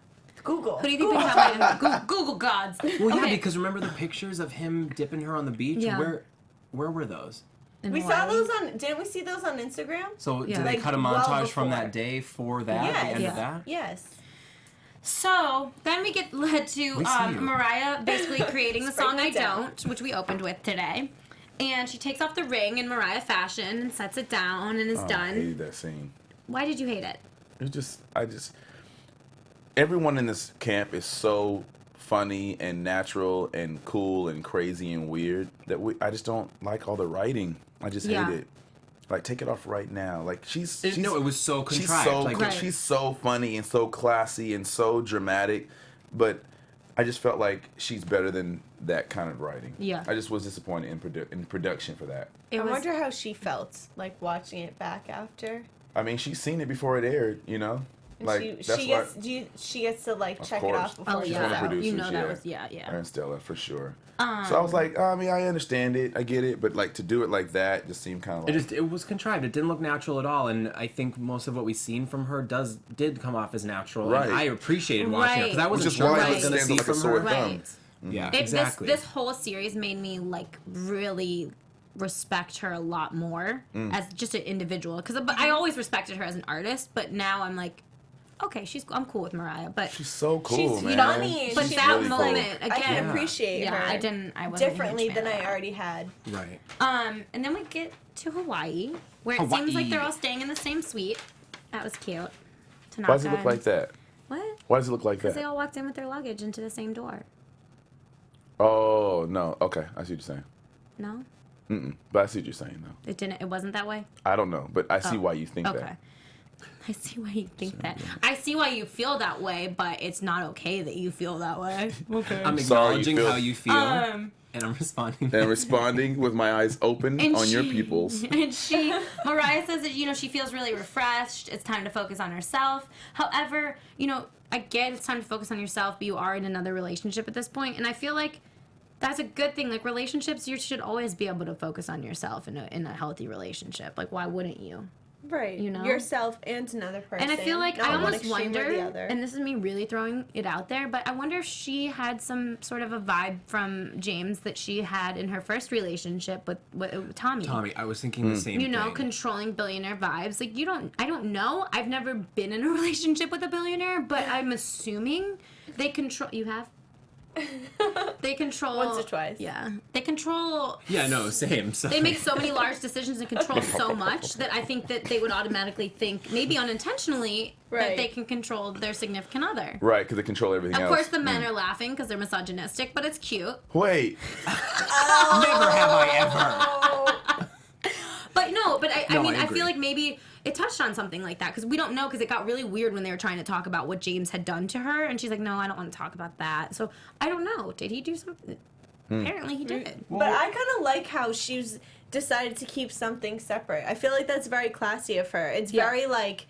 [SPEAKER 3] Google.
[SPEAKER 1] Who do you think they have? My Google gods.
[SPEAKER 4] Well, yeah,
[SPEAKER 1] Okay.
[SPEAKER 4] because remember the pictures of him dipping her on the beach?
[SPEAKER 1] Yeah.
[SPEAKER 4] Where were those?
[SPEAKER 1] In
[SPEAKER 3] We saw
[SPEAKER 1] Hawaii.
[SPEAKER 3] those on. Didn't we see those on Instagram?
[SPEAKER 4] So
[SPEAKER 1] Yeah.
[SPEAKER 4] did they
[SPEAKER 3] Like,
[SPEAKER 4] cut a
[SPEAKER 3] well
[SPEAKER 4] montage from
[SPEAKER 3] before.
[SPEAKER 4] that day for that? At the end
[SPEAKER 1] Yeah.
[SPEAKER 4] of that?
[SPEAKER 3] Yes.
[SPEAKER 1] So then we get led to
[SPEAKER 4] We see you.
[SPEAKER 1] Mariah basically creating the song
[SPEAKER 3] Break
[SPEAKER 1] "I
[SPEAKER 3] it down.
[SPEAKER 1] Don't," which we opened with today, and she takes off the ring in Mariah fashion and sets it down and is
[SPEAKER 5] Oh, I
[SPEAKER 1] done.
[SPEAKER 5] hated that scene.
[SPEAKER 1] Why did you hate it?
[SPEAKER 5] Everyone in this camp is so funny and natural and cool and crazy and weird that I just don't like all the writing. I just
[SPEAKER 1] Yeah.
[SPEAKER 5] hate it. Like, take it off right now. Like, she's
[SPEAKER 4] No, it was so
[SPEAKER 5] she's
[SPEAKER 4] contrived.
[SPEAKER 5] so
[SPEAKER 4] like,
[SPEAKER 1] Right.
[SPEAKER 5] she's so funny and so classy and so dramatic, but I just felt like she's better than that kind of writing.
[SPEAKER 1] Yeah.
[SPEAKER 5] I just was disappointed in production for that.
[SPEAKER 1] It
[SPEAKER 3] I
[SPEAKER 1] was
[SPEAKER 3] wonder how she felt like watching it back after.
[SPEAKER 5] I mean, she's seen it before it aired, you know.
[SPEAKER 3] And
[SPEAKER 5] Like,
[SPEAKER 3] she
[SPEAKER 5] that's why.
[SPEAKER 3] she gets to like
[SPEAKER 5] Of
[SPEAKER 3] check
[SPEAKER 5] course.
[SPEAKER 3] it off before
[SPEAKER 1] Oh
[SPEAKER 5] She's
[SPEAKER 3] it
[SPEAKER 5] one of
[SPEAKER 3] goes
[SPEAKER 5] the
[SPEAKER 3] out.
[SPEAKER 5] producers,
[SPEAKER 1] you know that
[SPEAKER 5] yeah.
[SPEAKER 1] was yeah.
[SPEAKER 5] Her and Stella for sure. So I was like, I mean, I understand it, I get it, but like to do it like that just seemed kind of like.
[SPEAKER 4] it was contrived. It didn't look natural at all, and I think most of what we've seen from her did come off as natural.
[SPEAKER 5] Right.
[SPEAKER 4] And I appreciated watching her because I
[SPEAKER 1] Right.
[SPEAKER 4] wasn't
[SPEAKER 5] Which is
[SPEAKER 4] sure
[SPEAKER 5] why
[SPEAKER 4] what I
[SPEAKER 1] it
[SPEAKER 4] was going to
[SPEAKER 5] stands
[SPEAKER 4] see
[SPEAKER 5] like a
[SPEAKER 4] from
[SPEAKER 5] sore
[SPEAKER 4] her.
[SPEAKER 5] thumb.
[SPEAKER 1] Right.
[SPEAKER 4] Yeah,
[SPEAKER 1] It,
[SPEAKER 4] exactly.
[SPEAKER 1] This whole series made me like really respect her a lot more as just an individual. Because I always respected her as an artist, but now I'm like, okay, I'm cool with Mariah, but
[SPEAKER 5] She's so cool,
[SPEAKER 3] She's
[SPEAKER 5] man.
[SPEAKER 3] funny.
[SPEAKER 1] But
[SPEAKER 3] She's
[SPEAKER 1] that
[SPEAKER 5] really cool.
[SPEAKER 1] moment
[SPEAKER 3] I
[SPEAKER 1] again,
[SPEAKER 3] can
[SPEAKER 4] Yeah.
[SPEAKER 3] appreciate
[SPEAKER 1] yeah,
[SPEAKER 3] her.
[SPEAKER 1] I wasn't a huge
[SPEAKER 3] differently
[SPEAKER 1] fan
[SPEAKER 3] than
[SPEAKER 1] of
[SPEAKER 3] I
[SPEAKER 1] that.
[SPEAKER 3] already had.
[SPEAKER 4] Right.
[SPEAKER 1] And then we get to Hawaii, where it seems like
[SPEAKER 4] Hawaii.
[SPEAKER 1] they're all staying in the same suite. That was cute.
[SPEAKER 5] Why does it look like that?
[SPEAKER 1] What?
[SPEAKER 5] Why does it look like
[SPEAKER 1] Because they
[SPEAKER 5] that?
[SPEAKER 1] all walked in with their luggage into the same door.
[SPEAKER 5] Oh no. Okay, I see what you're saying.
[SPEAKER 1] No,
[SPEAKER 5] But I see what you're saying though.
[SPEAKER 1] it didn't. It wasn't that way.
[SPEAKER 5] I don't know, but I see why you think
[SPEAKER 1] Okay.
[SPEAKER 5] that.
[SPEAKER 1] I see why you think that. I see why you feel that way, but it's not okay that you feel that way. Okay.
[SPEAKER 4] I'm
[SPEAKER 5] Sorry you
[SPEAKER 4] acknowledging
[SPEAKER 5] feel-
[SPEAKER 4] how you feel, and I'm responding.
[SPEAKER 5] And responding with my eyes open
[SPEAKER 1] And
[SPEAKER 5] on your
[SPEAKER 1] she-
[SPEAKER 5] pupils.
[SPEAKER 1] And Mariah says that, she feels really refreshed. It's time to focus on herself. However, I get it's time to focus on yourself, but you are in another relationship at this point. And I feel like that's a good thing. Like, relationships, you should always be able to focus on yourself in a healthy relationship. Like, why wouldn't you?
[SPEAKER 3] Right.
[SPEAKER 1] You know?
[SPEAKER 3] Yourself and another person.
[SPEAKER 1] And I feel like
[SPEAKER 3] not
[SPEAKER 1] I
[SPEAKER 3] one
[SPEAKER 1] almost
[SPEAKER 3] extreme or
[SPEAKER 1] wonder,
[SPEAKER 3] the other.
[SPEAKER 1] and this is me really throwing it out there, but I wonder if she had some sort of a vibe from James that she had in her first relationship with Tommy.
[SPEAKER 4] Tommy, I was thinking the same thing.
[SPEAKER 1] Controlling billionaire vibes. Like, I don't know. I've never been in a relationship with a billionaire, but I'm assuming they control. You have? They control.
[SPEAKER 3] Once or twice.
[SPEAKER 1] Yeah. They control.
[SPEAKER 4] Yeah, no, same. So.
[SPEAKER 1] They make so many large decisions and control so much that I think that they would automatically think, maybe unintentionally, that
[SPEAKER 3] Right.
[SPEAKER 1] they can control their significant other.
[SPEAKER 5] Right, because they control everything
[SPEAKER 1] Of
[SPEAKER 5] else.
[SPEAKER 1] course, the men are laughing because they're misogynistic, but it's cute.
[SPEAKER 5] Wait.
[SPEAKER 4] Never have I ever.
[SPEAKER 1] But no, but I
[SPEAKER 4] No,
[SPEAKER 1] mean,
[SPEAKER 4] I
[SPEAKER 1] I
[SPEAKER 4] agree.
[SPEAKER 1] feel like maybe it touched on something like that because we don't know, because it got really weird when they were trying to talk about what James had done to her, and she's like, no, I don't want to talk about that. So I don't know. Did he do something? Apparently he did.
[SPEAKER 3] But I kind of like how she's decided to keep something separate. I feel like that's very classy of her. It's
[SPEAKER 1] Yeah.
[SPEAKER 3] very like,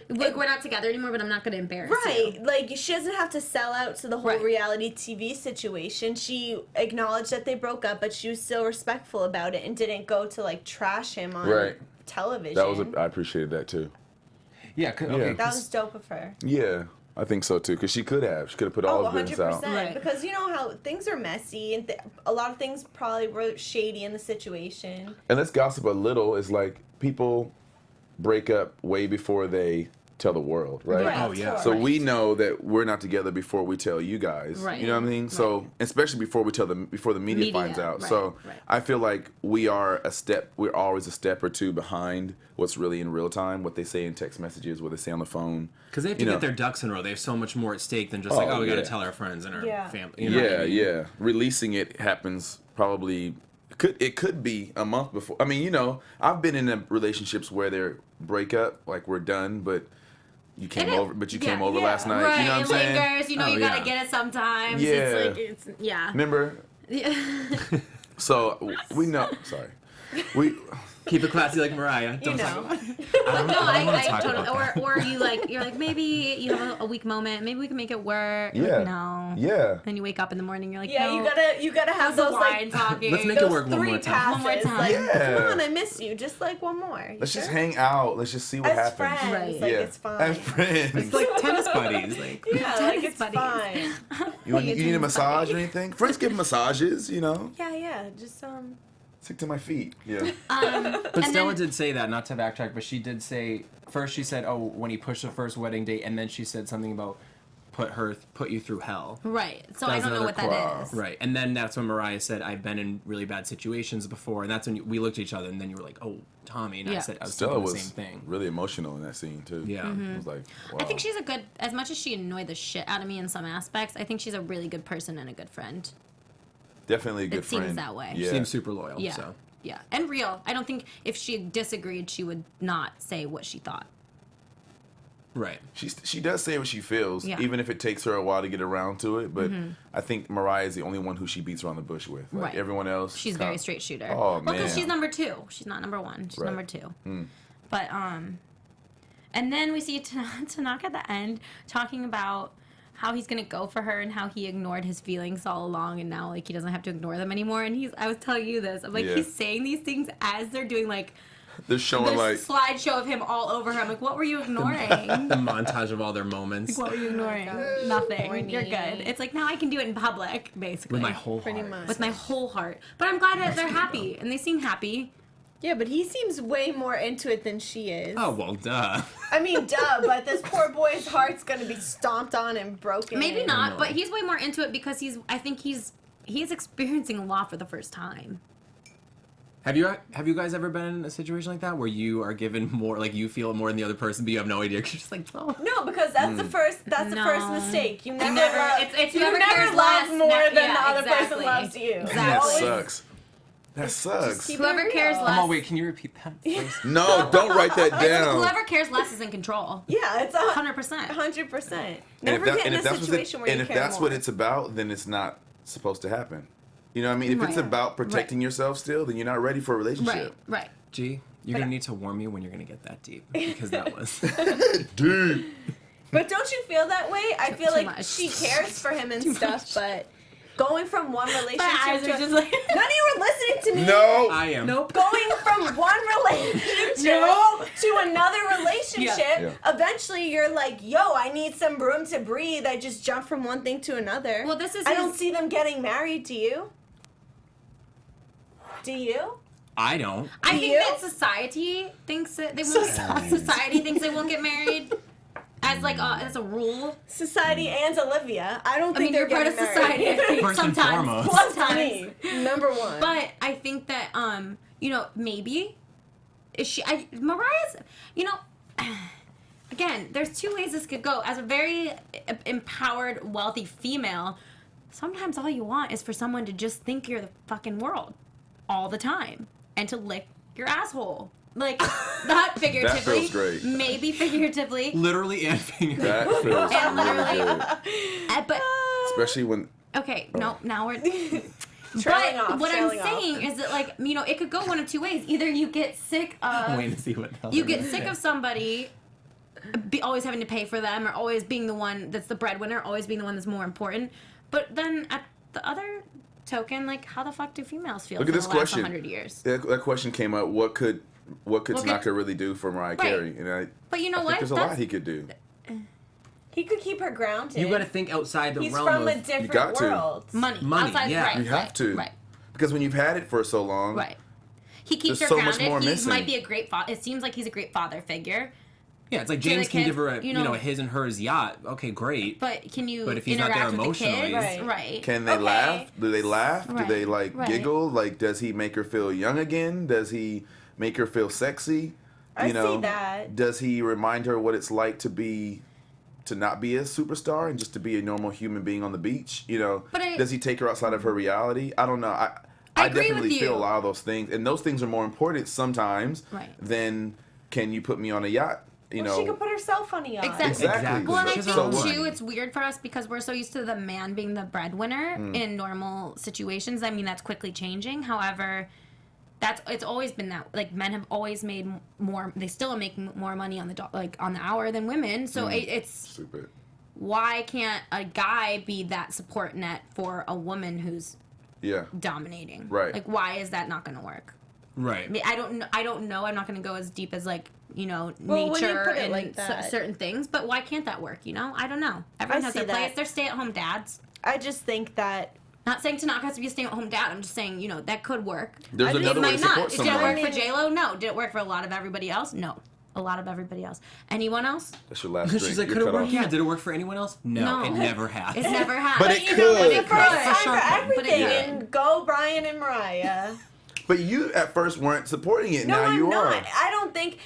[SPEAKER 1] Like, we're not together anymore, but I'm not going to embarrass
[SPEAKER 3] right,
[SPEAKER 1] you.
[SPEAKER 3] like she doesn't have to sell out to the whole
[SPEAKER 1] Right.
[SPEAKER 3] reality TV situation. She acknowledged that they broke up, but she was still respectful about it and didn't go to like trash him on
[SPEAKER 5] Right.
[SPEAKER 3] television.
[SPEAKER 5] That was I appreciated that too.
[SPEAKER 4] Yeah, okay.
[SPEAKER 3] That was dope of her.
[SPEAKER 5] Yeah, I think so too. Because she could have put all
[SPEAKER 3] Oh,
[SPEAKER 5] of business out.
[SPEAKER 3] 100%.
[SPEAKER 1] Right.
[SPEAKER 3] Because you know how things are messy and a lot of things probably were shady in the situation.
[SPEAKER 5] And let's gossip a little. Is like people break up way before they tell the world, right?
[SPEAKER 3] Right,
[SPEAKER 4] Oh, yeah.
[SPEAKER 3] of
[SPEAKER 5] So
[SPEAKER 3] course.
[SPEAKER 5] we know that we're not together before we tell you guys.
[SPEAKER 1] Right.
[SPEAKER 5] You know what I mean? So especially before the media finds out.
[SPEAKER 1] right,
[SPEAKER 5] So
[SPEAKER 1] right.
[SPEAKER 5] I feel like we're always a step or two behind what's really in real time, what they say in text messages, what they say on the phone.
[SPEAKER 4] Because they have to get their ducks in a row. They have so much more at stake than just
[SPEAKER 5] Oh,
[SPEAKER 4] we got to
[SPEAKER 5] yeah.
[SPEAKER 4] tell our friends and our
[SPEAKER 3] Yeah.
[SPEAKER 4] family. You know what I mean?
[SPEAKER 5] Yeah. Releasing it happens probably. It could be a month before. I mean, I've been in relationships where they break up, like we're done, but you came
[SPEAKER 1] And it-
[SPEAKER 5] over. But you
[SPEAKER 1] yeah,
[SPEAKER 5] came over
[SPEAKER 3] yeah.
[SPEAKER 5] last night.
[SPEAKER 1] Right,
[SPEAKER 5] You know what I'm
[SPEAKER 1] it
[SPEAKER 5] saying?
[SPEAKER 1] lingers. You
[SPEAKER 4] Oh,
[SPEAKER 1] gotta
[SPEAKER 4] yeah.
[SPEAKER 1] get it sometimes.
[SPEAKER 5] Yeah.
[SPEAKER 1] It's yeah.
[SPEAKER 5] Remember?
[SPEAKER 1] Yeah.
[SPEAKER 5] So we know. Sorry. We.
[SPEAKER 4] Keep it classy like Mariah. Don't talk about
[SPEAKER 1] But no,
[SPEAKER 4] I don't wanna
[SPEAKER 1] I
[SPEAKER 4] talk
[SPEAKER 1] totally.
[SPEAKER 4] about
[SPEAKER 1] Or you're like, maybe you have a weak moment. Maybe we can make it work. You're
[SPEAKER 5] Yeah.
[SPEAKER 1] like, no.
[SPEAKER 5] Yeah.
[SPEAKER 1] And you wake up in the morning. You're like,
[SPEAKER 3] Yeah,
[SPEAKER 1] no.
[SPEAKER 3] you gotta have
[SPEAKER 1] How's the
[SPEAKER 3] those
[SPEAKER 1] wine
[SPEAKER 3] like
[SPEAKER 1] talking?
[SPEAKER 4] Let's make it
[SPEAKER 3] those
[SPEAKER 4] work one
[SPEAKER 3] 3
[SPEAKER 4] more time.
[SPEAKER 3] passes.
[SPEAKER 1] One more time.
[SPEAKER 3] Like,
[SPEAKER 5] Yeah.
[SPEAKER 3] come on, I miss you. Just like one more. You
[SPEAKER 5] Let's just
[SPEAKER 3] sure?
[SPEAKER 5] hang out. Let's just see what
[SPEAKER 3] As
[SPEAKER 5] happens.
[SPEAKER 3] friends,
[SPEAKER 1] Right.
[SPEAKER 3] like
[SPEAKER 5] Yeah.
[SPEAKER 3] it's fine.
[SPEAKER 5] As friends.
[SPEAKER 4] It's like tennis buddies. Like,
[SPEAKER 3] yeah, like
[SPEAKER 1] Tennis
[SPEAKER 3] it's
[SPEAKER 1] buddies.
[SPEAKER 3] fine.
[SPEAKER 5] you need a
[SPEAKER 1] tennis
[SPEAKER 5] massage
[SPEAKER 1] buddy.
[SPEAKER 5] or anything? Friends give massages.
[SPEAKER 3] Yeah, just
[SPEAKER 5] Stick to my feet. Yeah.
[SPEAKER 4] but
[SPEAKER 1] And
[SPEAKER 4] Stella
[SPEAKER 1] then-
[SPEAKER 4] did say that, not to backtrack, but she did say, first she said, oh, when he pushed the first wedding date, and then she said something about put you through hell.
[SPEAKER 1] Right. So
[SPEAKER 4] That
[SPEAKER 1] I
[SPEAKER 4] was
[SPEAKER 1] don't know what
[SPEAKER 4] another
[SPEAKER 1] that is.
[SPEAKER 4] Right. And then that's when Mariah said, I've been in really bad situations before. And that's when we looked at each other, and then you were like, oh, Tommy. And I
[SPEAKER 1] Yeah.
[SPEAKER 4] said, I was
[SPEAKER 5] Stella
[SPEAKER 4] thinking the
[SPEAKER 5] was
[SPEAKER 4] same thing.
[SPEAKER 5] really emotional in that scene too.
[SPEAKER 4] Yeah.
[SPEAKER 5] It was like, wow.
[SPEAKER 1] I think she's a good, as much as she annoyed the shit out of me in some aspects, I think she's a really good person and a good friend.
[SPEAKER 5] definitely a good
[SPEAKER 1] It seems
[SPEAKER 5] friend.
[SPEAKER 1] that way.
[SPEAKER 5] Yeah.
[SPEAKER 4] Seems super loyal.
[SPEAKER 1] Yeah.
[SPEAKER 4] So.
[SPEAKER 1] Yeah. And real. I don't think if she disagreed, she would not say what she thought.
[SPEAKER 4] Right.
[SPEAKER 5] She does say what she feels,
[SPEAKER 1] Yeah.
[SPEAKER 5] even if it takes her a while to get around to it. But I think Mariah is the only one who she beats around the bush with. Like
[SPEAKER 1] Right.
[SPEAKER 5] everyone else,
[SPEAKER 1] She's
[SPEAKER 5] kinda-
[SPEAKER 1] very straight shooter.
[SPEAKER 5] Oh,
[SPEAKER 1] Well, because
[SPEAKER 5] man.
[SPEAKER 1] she's number 2. She's not number 1. She's
[SPEAKER 5] Right.
[SPEAKER 1] number 2. But and then we see Tanaka at the end talking about how he's gonna go for her and how he ignored his feelings all along, and now like he doesn't have to ignore them anymore. And I was telling you this. I'm like,
[SPEAKER 5] Yeah.
[SPEAKER 1] he's saying these things as they're doing like
[SPEAKER 5] They're showing
[SPEAKER 1] the
[SPEAKER 5] like
[SPEAKER 1] slideshow of him all over her. I'm like, what were you ignoring?
[SPEAKER 4] The montage of all their moments.
[SPEAKER 1] What were you ignoring?
[SPEAKER 3] gosh.
[SPEAKER 1] Nothing.
[SPEAKER 3] Corny.
[SPEAKER 1] You're good. It's like now I can do it in public, basically.
[SPEAKER 4] With my whole
[SPEAKER 3] Pretty
[SPEAKER 4] heart.
[SPEAKER 3] much.
[SPEAKER 1] With my whole heart. But I'm glad that they're happy, and they seem happy.
[SPEAKER 3] Yeah, but he seems way more into it than she is.
[SPEAKER 4] Oh, well, duh.
[SPEAKER 3] I mean, duh, but this poor boy's heart's gonna be stomped on and broken.
[SPEAKER 1] Maybe not,
[SPEAKER 4] know.
[SPEAKER 1] but he's way more into it because I think he's experiencing a lot for the first time.
[SPEAKER 4] Have you guys ever been in a situation like that where you are given more, like you feel more than the other person, but you have no idea? 'Cause you're just like, oh.
[SPEAKER 3] No, because that's the first. That's the first mistake. You never.
[SPEAKER 1] It's
[SPEAKER 3] you
[SPEAKER 1] whoever
[SPEAKER 3] never
[SPEAKER 1] cares
[SPEAKER 3] love
[SPEAKER 1] less,
[SPEAKER 3] more than
[SPEAKER 1] yeah,
[SPEAKER 3] the other person
[SPEAKER 1] exactly.
[SPEAKER 3] loves you.
[SPEAKER 1] Exactly.
[SPEAKER 5] That
[SPEAKER 3] Always-
[SPEAKER 5] sucks. That sucks.
[SPEAKER 3] keep
[SPEAKER 1] Whoever
[SPEAKER 3] it
[SPEAKER 1] cares
[SPEAKER 3] real.
[SPEAKER 1] less.
[SPEAKER 4] Oh, wait, can you repeat that? First?
[SPEAKER 5] No, don't write that down.
[SPEAKER 1] Whoever cares less is in control.
[SPEAKER 3] Yeah, it's
[SPEAKER 1] 100%.
[SPEAKER 3] 100%.
[SPEAKER 5] And
[SPEAKER 3] Never get in a
[SPEAKER 5] that's
[SPEAKER 3] situation where you
[SPEAKER 5] if
[SPEAKER 3] care
[SPEAKER 5] that's
[SPEAKER 3] more.
[SPEAKER 5] what it's about, then it's not supposed to happen. You know what I mean? If it's
[SPEAKER 1] Right.
[SPEAKER 5] about protecting yourself still, then you're not ready for a relationship.
[SPEAKER 1] Right.
[SPEAKER 4] G, you're going to need to warn me when you're going to get that deep, because that was...
[SPEAKER 5] Dude.
[SPEAKER 3] But don't you feel that way? I feel
[SPEAKER 1] too
[SPEAKER 3] like
[SPEAKER 1] much.
[SPEAKER 3] she cares for him and stuff, but going from one relationship
[SPEAKER 1] eyes
[SPEAKER 3] to
[SPEAKER 1] are just like-
[SPEAKER 3] none of you were listening to me.
[SPEAKER 5] No.
[SPEAKER 4] I am.
[SPEAKER 1] Nope.
[SPEAKER 3] Going from one relationship to another relationship,
[SPEAKER 5] Yeah.
[SPEAKER 3] eventually you're like, yo, I need some room to breathe. I just jump from one thing to another.
[SPEAKER 1] Well, this is
[SPEAKER 3] I
[SPEAKER 1] his-
[SPEAKER 3] don't see them getting married. Do you? Do you?
[SPEAKER 4] I don't.
[SPEAKER 1] I
[SPEAKER 3] Do
[SPEAKER 1] think
[SPEAKER 3] you?
[SPEAKER 1] that society thinks that they won't. Society thinks they won't get married, as like as a rule.
[SPEAKER 3] Society and Olivia. I don't
[SPEAKER 1] I
[SPEAKER 3] think
[SPEAKER 1] mean, you're
[SPEAKER 3] they're
[SPEAKER 1] part of
[SPEAKER 3] getting
[SPEAKER 1] society. I
[SPEAKER 3] married.
[SPEAKER 1] think
[SPEAKER 4] First and
[SPEAKER 1] sometimes,
[SPEAKER 4] foremost.
[SPEAKER 3] Plus
[SPEAKER 1] sometimes.
[SPEAKER 3] me, number one.
[SPEAKER 1] But I think that maybe is she? Mariah's. Again, there's two ways this could go. As a very empowered, wealthy female, sometimes all you want is for someone to just think you're the fucking world all the time and to lick your asshole. Like, not figuratively.
[SPEAKER 5] feels great.
[SPEAKER 1] Maybe figuratively.
[SPEAKER 4] Literally and finger.
[SPEAKER 5] That feels
[SPEAKER 1] And
[SPEAKER 5] really
[SPEAKER 1] literally.
[SPEAKER 5] good.
[SPEAKER 1] But,
[SPEAKER 5] Especially when
[SPEAKER 1] okay, no, now we're...
[SPEAKER 3] Trailing
[SPEAKER 1] But
[SPEAKER 3] off,
[SPEAKER 1] what I'm
[SPEAKER 3] trailing off.
[SPEAKER 1] saying is that, like, it could go one of two ways. Either you get sick
[SPEAKER 4] I'm
[SPEAKER 1] of...
[SPEAKER 4] waiting to see what the hell
[SPEAKER 1] You
[SPEAKER 4] they're
[SPEAKER 1] get
[SPEAKER 4] gonna
[SPEAKER 1] sick
[SPEAKER 4] say.
[SPEAKER 1] of somebody always having to pay for them, or always being the one that's the breadwinner, always being the one that's more important. But then at the other token, like, how the fuck do females feel
[SPEAKER 5] Look
[SPEAKER 1] for
[SPEAKER 5] at this
[SPEAKER 1] the last
[SPEAKER 5] question.
[SPEAKER 1] 100 years?
[SPEAKER 5] that question came up, what could Tanaka really do for Mariah
[SPEAKER 1] Right.
[SPEAKER 5] Carey? And
[SPEAKER 1] But you know
[SPEAKER 5] I
[SPEAKER 1] what?
[SPEAKER 5] think there's a lot he could do.
[SPEAKER 3] He could keep her grounded.
[SPEAKER 4] You got to think outside the
[SPEAKER 3] He's
[SPEAKER 4] realm
[SPEAKER 3] from a
[SPEAKER 4] of...
[SPEAKER 3] different
[SPEAKER 5] got to.
[SPEAKER 3] world.
[SPEAKER 1] Money.
[SPEAKER 4] Money,
[SPEAKER 1] Outside,
[SPEAKER 4] yeah.
[SPEAKER 1] right,
[SPEAKER 5] You have to.
[SPEAKER 1] Right.
[SPEAKER 5] Because when you've had it for so long,
[SPEAKER 1] Right. He keeps
[SPEAKER 5] There's
[SPEAKER 1] her
[SPEAKER 5] so much
[SPEAKER 1] grounded.
[SPEAKER 5] more
[SPEAKER 1] He
[SPEAKER 5] missing.
[SPEAKER 1] might be a great father. It seems like he's a great father figure.
[SPEAKER 4] Yeah, it's like
[SPEAKER 1] To the
[SPEAKER 4] James can
[SPEAKER 1] kid,
[SPEAKER 4] give her a,
[SPEAKER 1] you know-
[SPEAKER 4] a his and hers yacht. Okay, great.
[SPEAKER 1] But can you
[SPEAKER 4] But if he's not
[SPEAKER 1] interact
[SPEAKER 4] there
[SPEAKER 1] with the
[SPEAKER 4] emotionally-
[SPEAKER 1] kids?
[SPEAKER 3] Right.
[SPEAKER 1] Right.
[SPEAKER 5] can they
[SPEAKER 3] Okay.
[SPEAKER 5] laugh? Do they laugh?
[SPEAKER 1] Right,
[SPEAKER 5] Do they like
[SPEAKER 1] right.
[SPEAKER 5] giggle? Like, does he make her feel young again? Does he make her feel sexy?
[SPEAKER 3] I
[SPEAKER 5] You know,
[SPEAKER 3] see that.
[SPEAKER 5] Does he remind her what it's like to not be a superstar and just to be a normal human being on the beach? You know,
[SPEAKER 1] But
[SPEAKER 5] does he take her outside of her reality? I don't know. I
[SPEAKER 1] agree
[SPEAKER 5] definitely
[SPEAKER 1] with
[SPEAKER 5] feel
[SPEAKER 1] you.
[SPEAKER 5] a lot of those things, and those things are more important sometimes
[SPEAKER 1] Right.
[SPEAKER 5] than can you put me on a yacht? You
[SPEAKER 3] Well, she
[SPEAKER 5] know,
[SPEAKER 3] could put herself on a yacht.
[SPEAKER 1] Exactly.
[SPEAKER 5] exactly.
[SPEAKER 1] Well, and I
[SPEAKER 4] Because
[SPEAKER 1] think
[SPEAKER 5] So what?
[SPEAKER 1] too, it's weird for us because we're so used to the man being the breadwinner in normal situations. I mean, that's quickly changing. However, it's always been that. Like, men have always made more. They still make more money on the hour than women. So it's
[SPEAKER 5] Stupid.
[SPEAKER 1] why can't a guy be that support net for a woman who's
[SPEAKER 5] Yeah.
[SPEAKER 1] dominating?
[SPEAKER 5] Right.
[SPEAKER 1] Like, why is that not going to work?
[SPEAKER 4] Right.
[SPEAKER 1] I mean, I don't know. I'm not going to go as deep as
[SPEAKER 3] Well, when you
[SPEAKER 1] nature
[SPEAKER 3] put it
[SPEAKER 1] and
[SPEAKER 3] like that-
[SPEAKER 1] certain things. But why can't that work? I don't know. Everyone
[SPEAKER 3] I
[SPEAKER 1] has
[SPEAKER 3] see
[SPEAKER 1] their place.
[SPEAKER 3] that.
[SPEAKER 1] They're stay-at-home dads.
[SPEAKER 3] I just think that
[SPEAKER 1] Not saying Tanaka has to be a stay-at-home dad. I'm just saying that could work.
[SPEAKER 5] There's
[SPEAKER 3] I just-
[SPEAKER 5] another
[SPEAKER 1] It
[SPEAKER 5] way
[SPEAKER 1] might
[SPEAKER 5] to
[SPEAKER 1] not.
[SPEAKER 5] support
[SPEAKER 1] Did it
[SPEAKER 5] someone.
[SPEAKER 1] work
[SPEAKER 3] I
[SPEAKER 1] for
[SPEAKER 3] mean-
[SPEAKER 1] J-Lo? No. Did it work for a lot of everybody else? No. A lot of everybody else. Anyone else?
[SPEAKER 5] That's your last drink.
[SPEAKER 4] She's like,
[SPEAKER 5] You're
[SPEAKER 4] could it
[SPEAKER 5] cut
[SPEAKER 4] work?
[SPEAKER 5] off.
[SPEAKER 4] Yeah. Did it work for anyone else? No,
[SPEAKER 1] No.
[SPEAKER 4] it never has.
[SPEAKER 1] It's never happened.
[SPEAKER 5] But it
[SPEAKER 3] you know,
[SPEAKER 5] could.
[SPEAKER 3] it's the first
[SPEAKER 1] For
[SPEAKER 3] time
[SPEAKER 1] sure.
[SPEAKER 3] for everything,
[SPEAKER 1] But it
[SPEAKER 5] could.
[SPEAKER 3] and go Brian and Mariah.
[SPEAKER 5] But you at first weren't supporting it.
[SPEAKER 3] No,
[SPEAKER 5] now
[SPEAKER 3] I'm
[SPEAKER 5] you
[SPEAKER 3] not.
[SPEAKER 5] are.
[SPEAKER 3] I don't think.